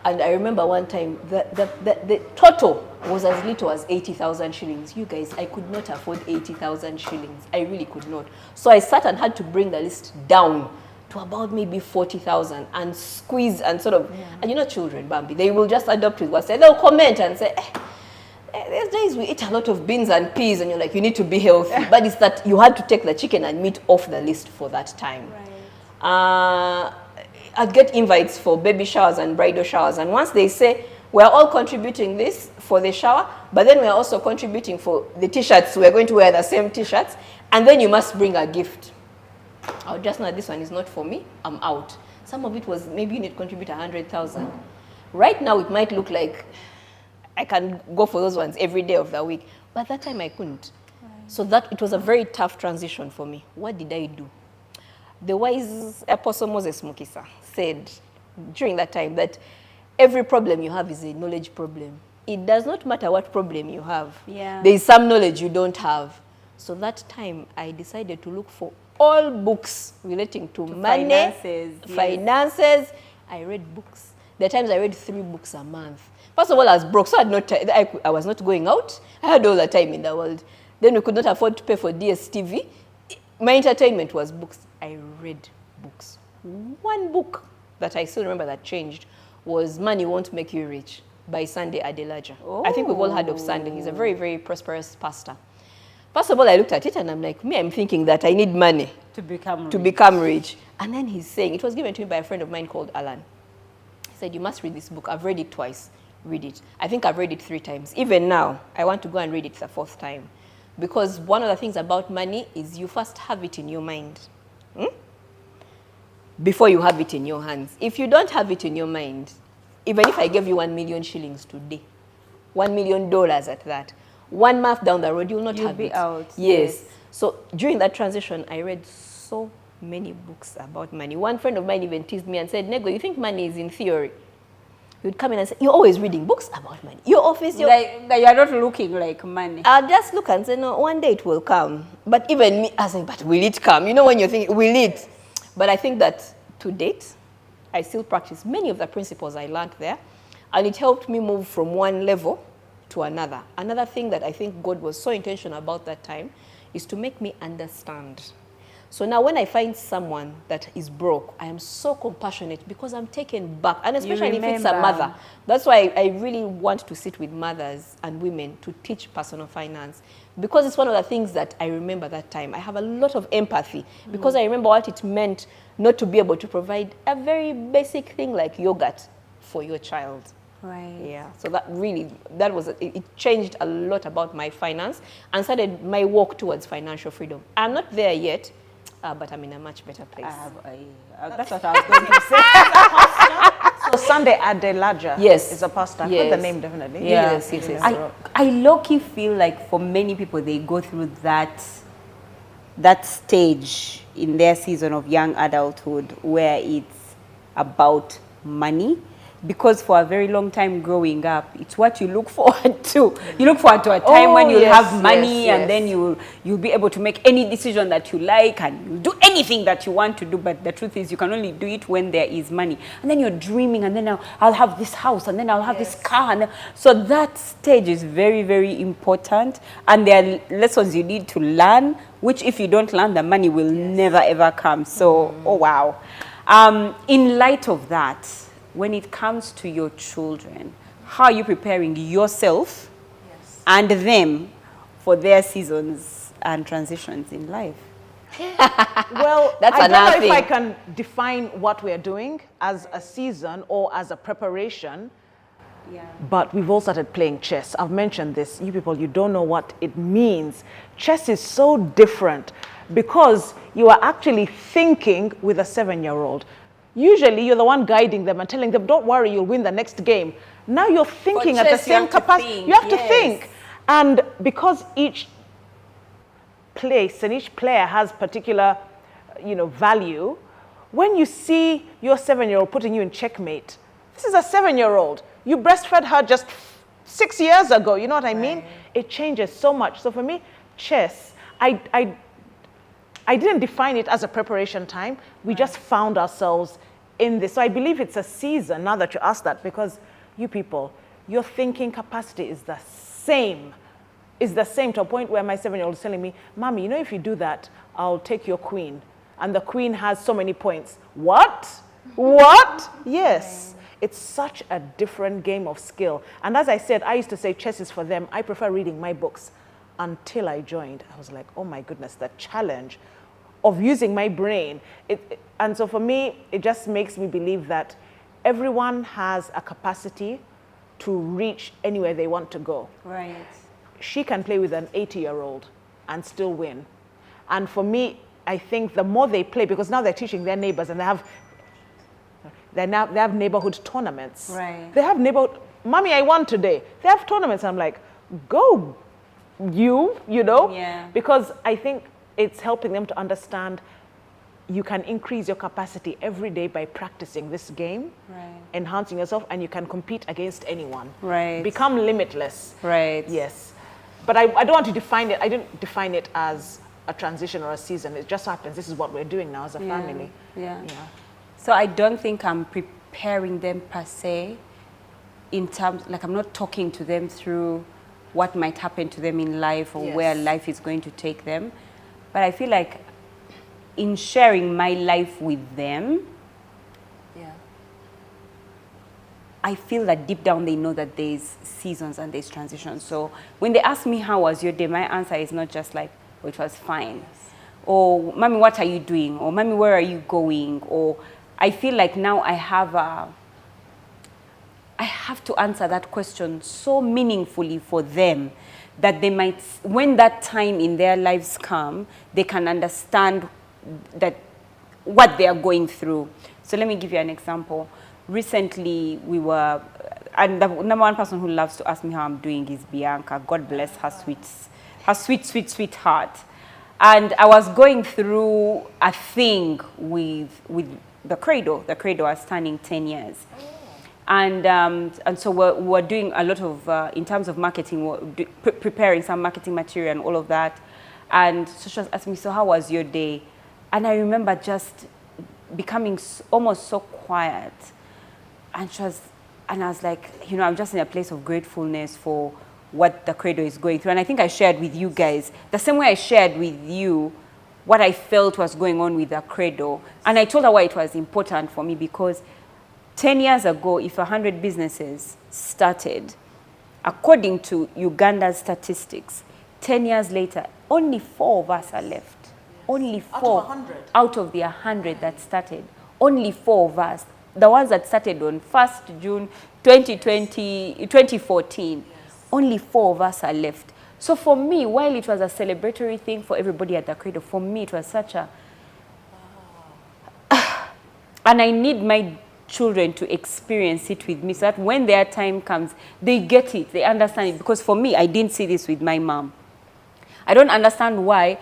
And I remember one time the total was as little as 80,000 shillings. You guys, I could not afford 80,000 shillings. I really could not. So I sat and had to bring the list down to about maybe 40,000 and squeeze and sort of, and you know children, Bambi, they will just adopt with what say. They'll comment and say, there's days we eat a lot of beans and peas, and you're like, you need to be healthy. But it's that you had to take the chicken and meat off the list for that time. Right. I'd get invites for baby showers and bridal showers, and once they say, we're all contributing this for the shower, but then we're also contributing for the t-shirts, we're going to wear the same t-shirts, and then you must bring a gift. I would just know this one is not for me, I'm out. Some of it was, maybe you need to contribute 100,000. Right now it might look like I can go for those ones every day of the week, but that time I couldn't. Right. So it was a very tough transition for me. What did I do? The wise Apostle Moses Mukisa said during that time that every problem you have is a knowledge problem. It does not matter what problem you have. Yeah. There is some knowledge you don't have. So that time I decided to look for all books relating to money, finances. I read books. There are times I read 3 books a month. First of all, I was broke, so I was not going out. I had all the time in the world. Then we could not afford to pay for DSTV. My entertainment was books. I read books. One book that I still remember that changed was Money Won't Make You Rich by Sunday Adelaja. Oh. I think we've all heard of Sunday. He's a very, very prosperous pastor. First of all, I looked at it and I'm like, I'm thinking that I need money to become rich. And then he's saying, it was given to me by a friend of mine called Alan. He said, you must read this book. I've read it twice. Read it. I think I've read it 3 times. Even now, I want to go and read it the 4th time. Because one of the things about money is you first have it in your mind. Before you have it in your hands. If you don't have it in your mind, even if I gave you 1 million shillings today, $1 million at that, 1 month down the road, you'll not have it. You'll be out. Yes. So during that transition, I read so many books about money. One friend of mine even teased me and said, Nego, you think money is in theory? He would come in and say, you're always reading books about money. Your office, you're not looking like money. I'll just look and say, no, one day it will come. But even me, I say, but will it come? You know when you think, will it? But I think that to date, I still practice many of the principles I learned there. And it helped me move from one level to another. Another thing that I think God was so intentional about that time is to make me understand. So now when I find someone that is broke, I am so compassionate because I'm taken back. And especially if it's a mother. That's why I really want to sit with mothers and women to teach personal finance. Because it's one of the things that I remember that time. I have a lot of empathy because I remember what it meant not to be able to provide a very basic thing like yogurt for your child. Right. Yeah. So it changed a lot about my finance and started my walk towards financial freedom. I'm not there yet. But I'm in a much better place. That's what I was going to say. So Sunday Adelaja is a pastor. I've heard the name definitely. Yes. I low-key feel like for many people, they go through that stage in their season of young adulthood where it's about money. Because for a very long time growing up, it's what you look forward to. You look forward to a time when you'll have money and then you'll be able to make any decision that you like and you'll do anything that you want to do. But the truth is you can only do it when there is money. And then you're dreaming and then I'll have this house and then I'll have this car. And so that stage is very, very important. And there are lessons you need to learn, which if you don't learn, the money will never, ever come. So, oh, wow. In light of that, when it comes to your children, how are you preparing yourself and them for their seasons and transitions in life? Well, I don't know if I can define what we're doing as a season or as a preparation, but we've all started playing chess. I've mentioned this. You people, you don't know what it means. Chess is so different because you are actually thinking with a 7-year-old. Usually you're the one guiding them and telling them, don't worry, you'll win the next game. Now you're thinking at the same capacity. You have to think. And because each place and each player has particular, value, when you see your 7-year-old putting you in checkmate, this is a 7-year-old. You breastfed her just 6 years ago. You know what I mean? It changes so much. So for me, chess, I didn't define it as a preparation time. We just found ourselves in this. So I believe it's a season, now that you ask that, because you people, your thinking capacity is the same. Is the same to a point where my 7-year-old is telling me, Mommy, you know, if you do that, I'll take your queen. And the queen has so many points. What? What? Yes. It's such a different game of skill. And as I said, I used to say chess is for them. I prefer reading my books. Until I joined, I was like, oh my goodness, the challenge of using my brain. And so for me, it just makes me believe that everyone has a capacity to reach anywhere they want to go. Right. She can play with an 80-year-old and still win. And for me, I think the more they play, because now they're teaching their neighbors, and they have neighborhood tournaments. Right. They have neighborhood, Mommy, I won today. They have tournaments. I'm like, go, you know? Yeah. Because I think it's helping them to understand you can increase your capacity every day by practicing this game, enhancing yourself, and you can compete against anyone. Right. Become limitless. Right. Yes. But I don't want to define it. I didn't define it as a transition or a season. It just happens. This is what we're doing now as a family. Yeah. So I don't think I'm preparing them per se in terms, like I'm not talking to them through what might happen to them in life or where life is going to take them. But I feel like in sharing my life with them, I feel that deep down they know that there's seasons and there's transitions. So when they ask me, how was your day? My answer is not just like, oh, it was fine. Or, Mommy, what are you doing? Or, Mommy, where are you going? Or, I feel like now I have to answer that question so meaningfully for them that they might, when that time in their lives come, they can understand that what they are going through. So let me give you an example. Recently, and the number one person who loves to ask me how I'm doing is Bianca. God bless her sweet heart. And I was going through a thing with the Cradle. The Cradle was turning 10 years. And so we're doing a lot of, in terms of marketing, we're preparing some marketing material and all of that. And so she was asking me, so how was your day? And I remember just becoming almost so quiet. And I was like, you know, I'm just in a place of gratefulness for what the Cradle is going through. And I think I shared with you guys, the same way I shared with you what I felt was going on with the Cradle. And I told her why it was important for me, because 10 years ago, if 100 businesses started, according to Uganda's statistics, 10 years later, only 4 of us are left. Only 4 out of the 100 that started. Only 4 of us. The ones that started on 1st June 2014, only 4 of us are left. So for me, while it was a celebratory thing for everybody at the Cradle, for me it was such a... and I need my children to experience it with me so that when their time comes, they get it, they understand it. Because for me, I didn't see this with my mom. I don't understand why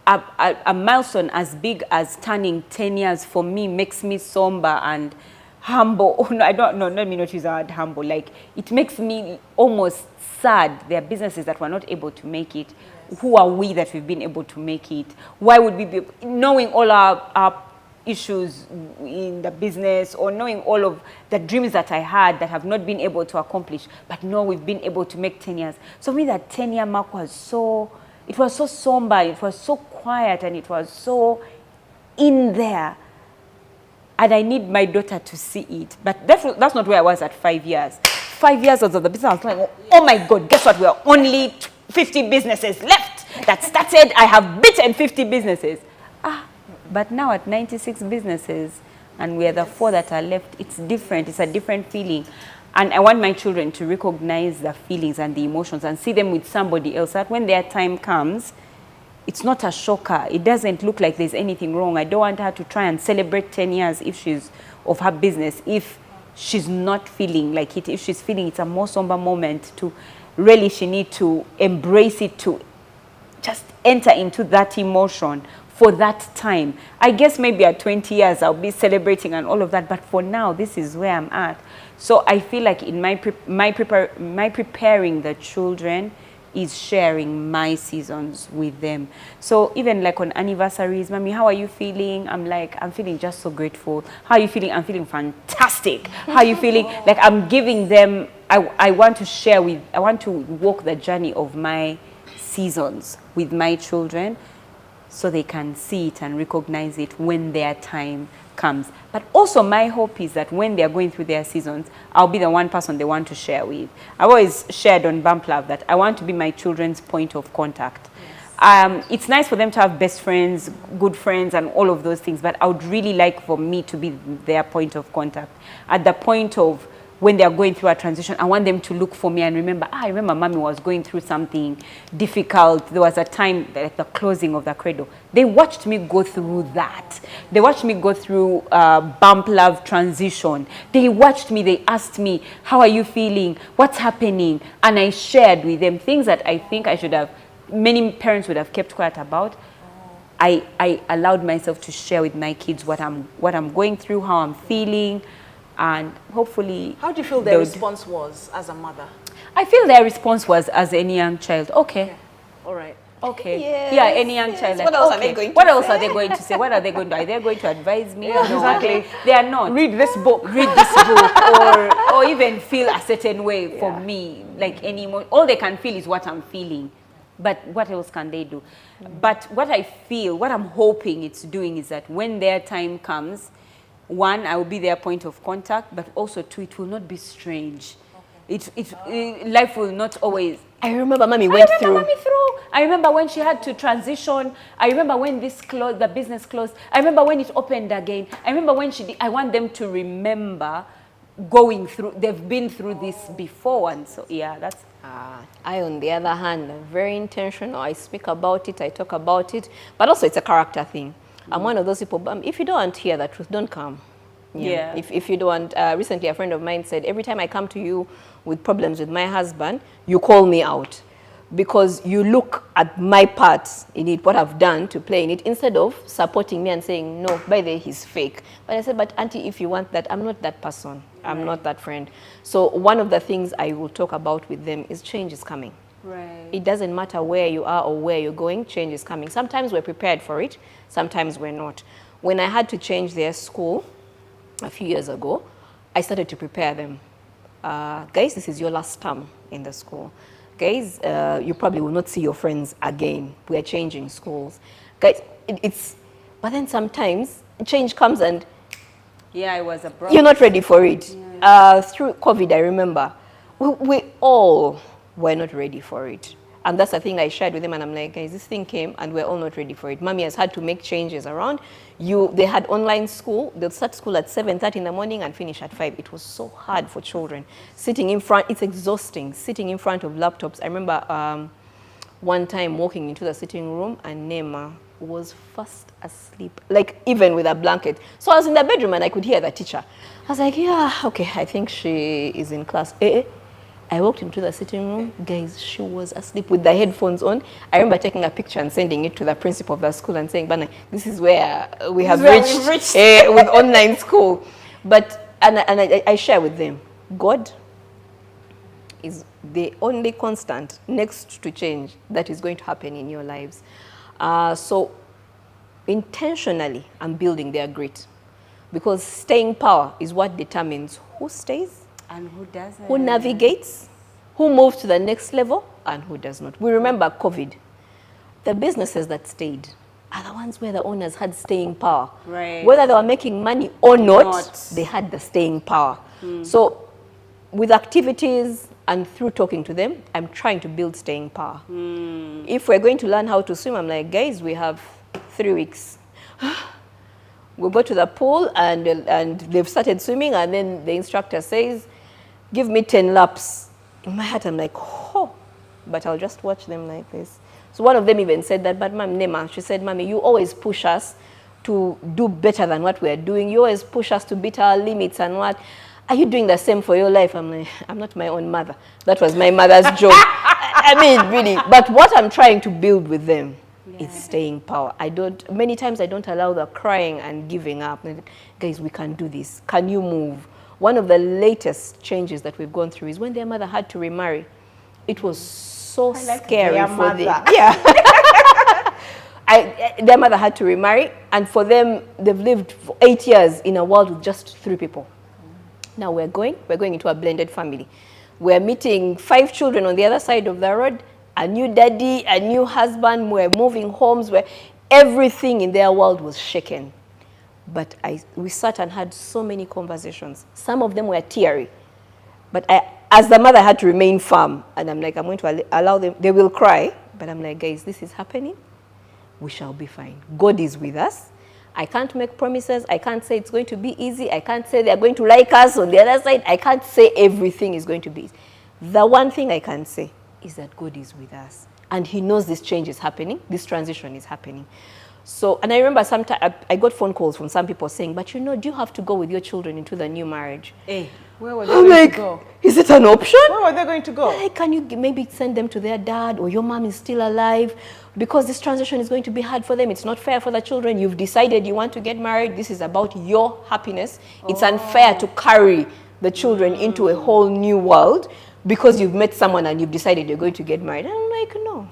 a milestone as big as turning 10 years for me makes me somber and humble. Oh, no, I don't know. Let me not use the word humble. Like, it makes me almost sad. There are businesses that were not able to make it. Yes. Who are we that we've been able to make it? Why would we be, knowing all our issues in the business, or knowing all of the dreams that I had that have not been able to accomplish, but no, we've been able to make 10 years. So for me, that 10-year mark was so, it was so somber, it was so quiet, and it was so in there. And I need my daughter to see it. But that's not where I was at 5 years. 5 years of the business, I was like, oh my God, guess what? We are only 50 businesses left that started. I have beaten 50 businesses. But now at 96 businesses, and we are the 4 that are left, it's different. It's a different feeling. And I want my children to recognize the feelings and the emotions and see them with somebody else. That when their time comes, it's not a shocker. It doesn't look like there's anything wrong. I don't want her to try and celebrate 10 years if she's of her business, if she's not feeling like it. If she's feeling it's a more somber moment, to really, she need to embrace it, to just enter into that emotion for that time. I guess maybe at 20 years I'll be celebrating and all of that, but for now, this is where I'm at. So I feel like in my preparing the children is sharing my seasons with them. So even like on anniversaries, Mommy, how are you feeling? I'm like, I'm feeling just so grateful. How are you feeling? I'm feeling fantastic. How are you feeling? Like I'm giving them, I want to share with, I want to walk the journey of my seasons with my children so they can see it and recognize it when their time comes. But also my hope is that when they're going through their seasons, I'll be the one person they want to share with. I've always shared on Bump Love that I want to be my children's point of contact. Yes. It's nice for them to have best friends, good friends, and all of those things, but I would really like for me to be their point of contact. At the point of when they're going through a transition, I want them to look for me and remember, I remember Mommy was going through something difficult. There was a time, like the closing of the cradle. They watched me go through that. They watched me go through Bump Love transition. They watched me, they asked me, how are you feeling? What's happening? And I shared with them things that I think I should have, many parents would have kept quiet about. I allowed myself to share with my kids what I'm going through, how I'm feeling. And hopefully... How do you feel their response was as a mother? I feel their response was as any young child. Okay. Yeah. All right. Okay. Yes, yeah, any young child. Like, what else okay. are they going to What else say? are they going to say? What are they going to do? Are they going to advise me? Yeah, No, exactly. They are not. Read this book. Read this book or even feel a certain way for me. Like all they can feel is what I'm feeling. But what else can they do? But what I feel, what I'm hoping it's doing is that when their time comes, one, I will be their point of contact, but also two, it will not be strange. Okay. Life will not always. I remember Mommy went through. I remember when she had to transition. I remember when this closed, the business closed. I remember when it opened again. I remember when she did. I want them to remember going through. They've been through this before, and so yeah, that's. I, on the other hand, am very intentional. I speak about it. I talk about it, but also it's a character thing. I'm one of those people, if you don't want to hear the truth, don't come. Yeah. If you don't want, recently a friend of mine said, every time I come to you with problems with my husband, you call me out. Because you look at my parts in it, what I've done to play in it, instead of supporting me and saying, no, by the way, he's fake. But I said, but auntie, if you want that, I'm not that person. I'm not that friend. So one of the things I will talk about with them is change is coming. Right. It doesn't matter where you are or where you're going, change is coming. Sometimes we're prepared for it, sometimes we're not. When I had to change their school a few years ago, I started to prepare them. Guys, this is your last term in the school. Guys, you probably will not see your friends again. We are changing schools. Guys, but then sometimes change comes and Yeah, I was abroad. you're not ready for it. Yeah. Through COVID, I remember, we all were not ready for it. And that's the thing I shared with them, and I'm like, guys, this thing came and we're all not ready for it. Mommy has had to make changes around. They had online school. They'll start school at 7:30 in the morning and finish at 5. It was so hard for children. Sitting in front, it's exhausting. Sitting in front of laptops. I remember one time walking into the sitting room and Nema was fast asleep, like even with a blanket. So I was in the bedroom and I could hear the teacher. I was like, yeah, okay, I think she is in class. I walked into the sitting room, guys, she was asleep with the headphones on. I remember taking a picture and sending it to the principal of the school and saying, Bana, this is where we have reached with online school. But, and I share with them, God is the only constant next to change that is going to happen in your lives. So intentionally, I'm building their grit. Because staying power is what determines who stays, and who doesn't. Who navigates, who moves to the next level, and who does not. We remember COVID. The businesses that stayed are the ones where the owners had staying power. Right. Whether they were making money or not, they had the staying power. So with activities and through talking to them, I'm trying to build staying power. If we're going to learn how to swim, I'm like, guys, we have 3 weeks. We'll go to the pool and they've started swimming, and then the instructor says, give me 10 laps. In my heart, I'm like, oh, but I'll just watch them like this. So one of them even said that, but Mom, Nema, she said, Mommy, you always push us to do better than what we're doing. You always push us to beat our limits and what. Are you doing the same for your life? I'm like, I'm not my own mother. That was my mother's joke. I mean, really. But what I'm trying to build with them is staying power. Many times I don't allow the crying and giving up. Guys, we can do this. Can you move? One of the latest changes that we've gone through is when their mother had to remarry. It was so scary for them. Yeah. Their mother had to remarry, and for them, they've lived for 8 years in a world with just 3 people. Now we're going into a blended family. We're meeting 5 children on the other side of the road, a new daddy, a new husband, we're moving homes, where everything in their world was shaken. But we sat and had so many conversations. Some of them were teary. But as the mother, had to remain firm. And I'm like, I'm going to allow them, they will cry. But I'm like, guys, this is happening. We shall be fine. God is with us. I can't make promises. I can't say it's going to be easy. I can't say they're going to like us on the other side. I can't say everything is going to be easy. The one thing I can say is that God is with us. And he knows this change is happening. This transition is happening. So, and I remember sometimes I got phone calls from some people saying, but do you have to go with your children into the new marriage? Hey, where were they going to go? Is it an option? Where were they going to go? Like, can you maybe send them to their dad, or your mom is still alive? Because this transition is going to be hard for them. It's not fair for the children. You've decided you want to get married. This is about your happiness. It's unfair to carry the children into a whole new world because you've met someone and you've decided you're going to get married. And I'm like, no.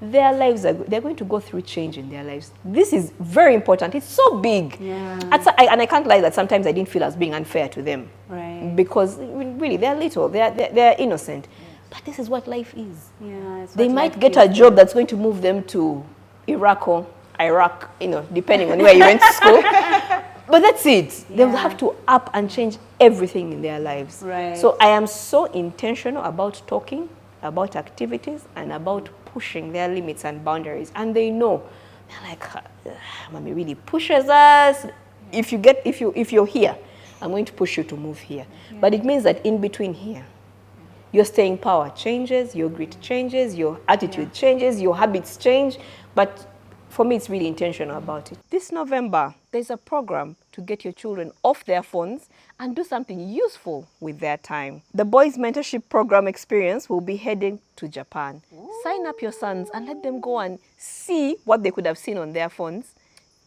Their lives they're going to go through change in their lives. This is very important. It's so big. Yeah. And I can't lie that sometimes I didn't feel as being unfair to them. Right. Because really, they're little. They're innocent. Yes. But this is what life is. Yeah, they might get a job that's going to move them to Iraq or Iraq, depending on where you went to school. But that's it. Yeah. They'll have to up and change everything in their lives. Right. So I am so intentional about talking, about activities, and about pushing their limits and boundaries. And they know. They're like, Mommy really pushes us. If you're here, I'm going to push you to move here. Yeah. But it means that in between here, your staying power changes, your grit changes, your attitude changes, your habits change. But for me, it's really intentional about it. This November, there's a program to get your children off their phones and do something useful with their time. The Boys Mentorship Program Experience will be heading to Japan. Ooh. Sign up your sons and let them go and see what they could have seen on their phones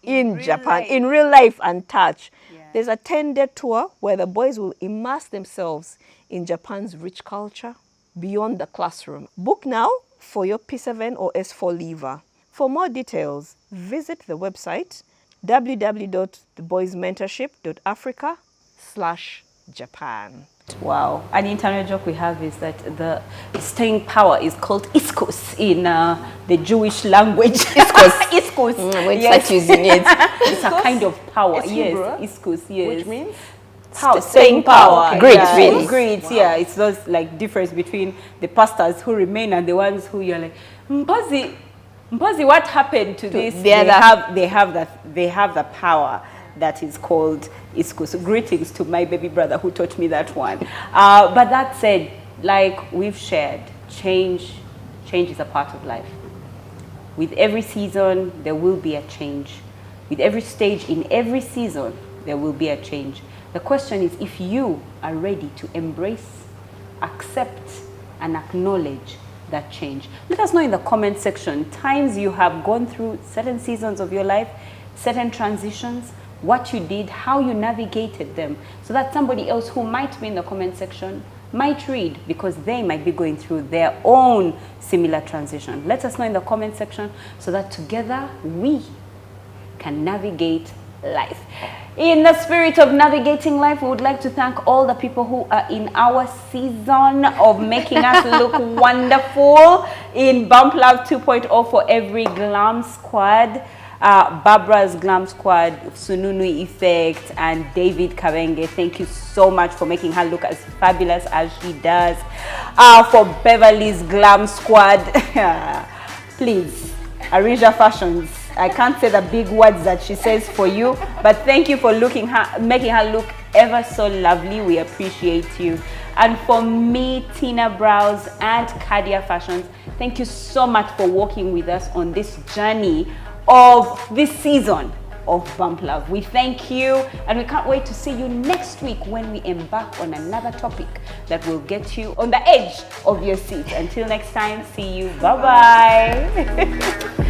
in Japan, in real life, and touch. Yeah. There's a 10-day tour where the boys will immerse themselves in Japan's rich culture beyond the classroom. Book now for your P7 or S4 leaver. For more details, visit the website www.theboysmentorship.africa/Japan. Wow. An internal joke we have is that the staying power is called iskos in the Jewish language. Iskos. Iskos. When you start using it. It's a kind of power. It's yes. Hebrew, Iskos, yes. which means? Power, staying power. Okay. Great, yeah. really. Great, wow. Yeah. It's those like difference between the pastors who remain and the ones who you're like, Mbazi, what happened to this? They have the power that is called iskos. So greetings to my baby brother who taught me that one. But that said, like we've shared, change is a part of life. With every season, there will be a change. With every stage in every season, there will be a change. The question is if you are ready to embrace, accept, and acknowledge that change. Let us know in the comment section times you have gone through certain seasons of your life, certain transitions, what you did, how you navigated them, so that somebody else who might be in the comment section might read because they might be going through their own similar transition. Let us know in the comment section so that together we can navigate life. In the spirit of navigating life, we would like to thank all the people who are in our season of making us look wonderful in Bump Love 2.0 for every glam squad. Barbara's Glam Squad, Sununu Effect, and David Kavenge. Thank you so much for making her look as fabulous as she does. For Beverly's Glam Squad, please, Arija Fashions. I can't say the big words that she says for you, but thank you for making her look ever so lovely. We appreciate you. And for me, Tina Brows and Kadia Fashions, thank you so much for walking with us on this journey of this season of Bump Love. We thank you, and we can't wait to see you next week when we embark on another topic that will get you on the edge of your seat. Until next time, see you. Bye-bye.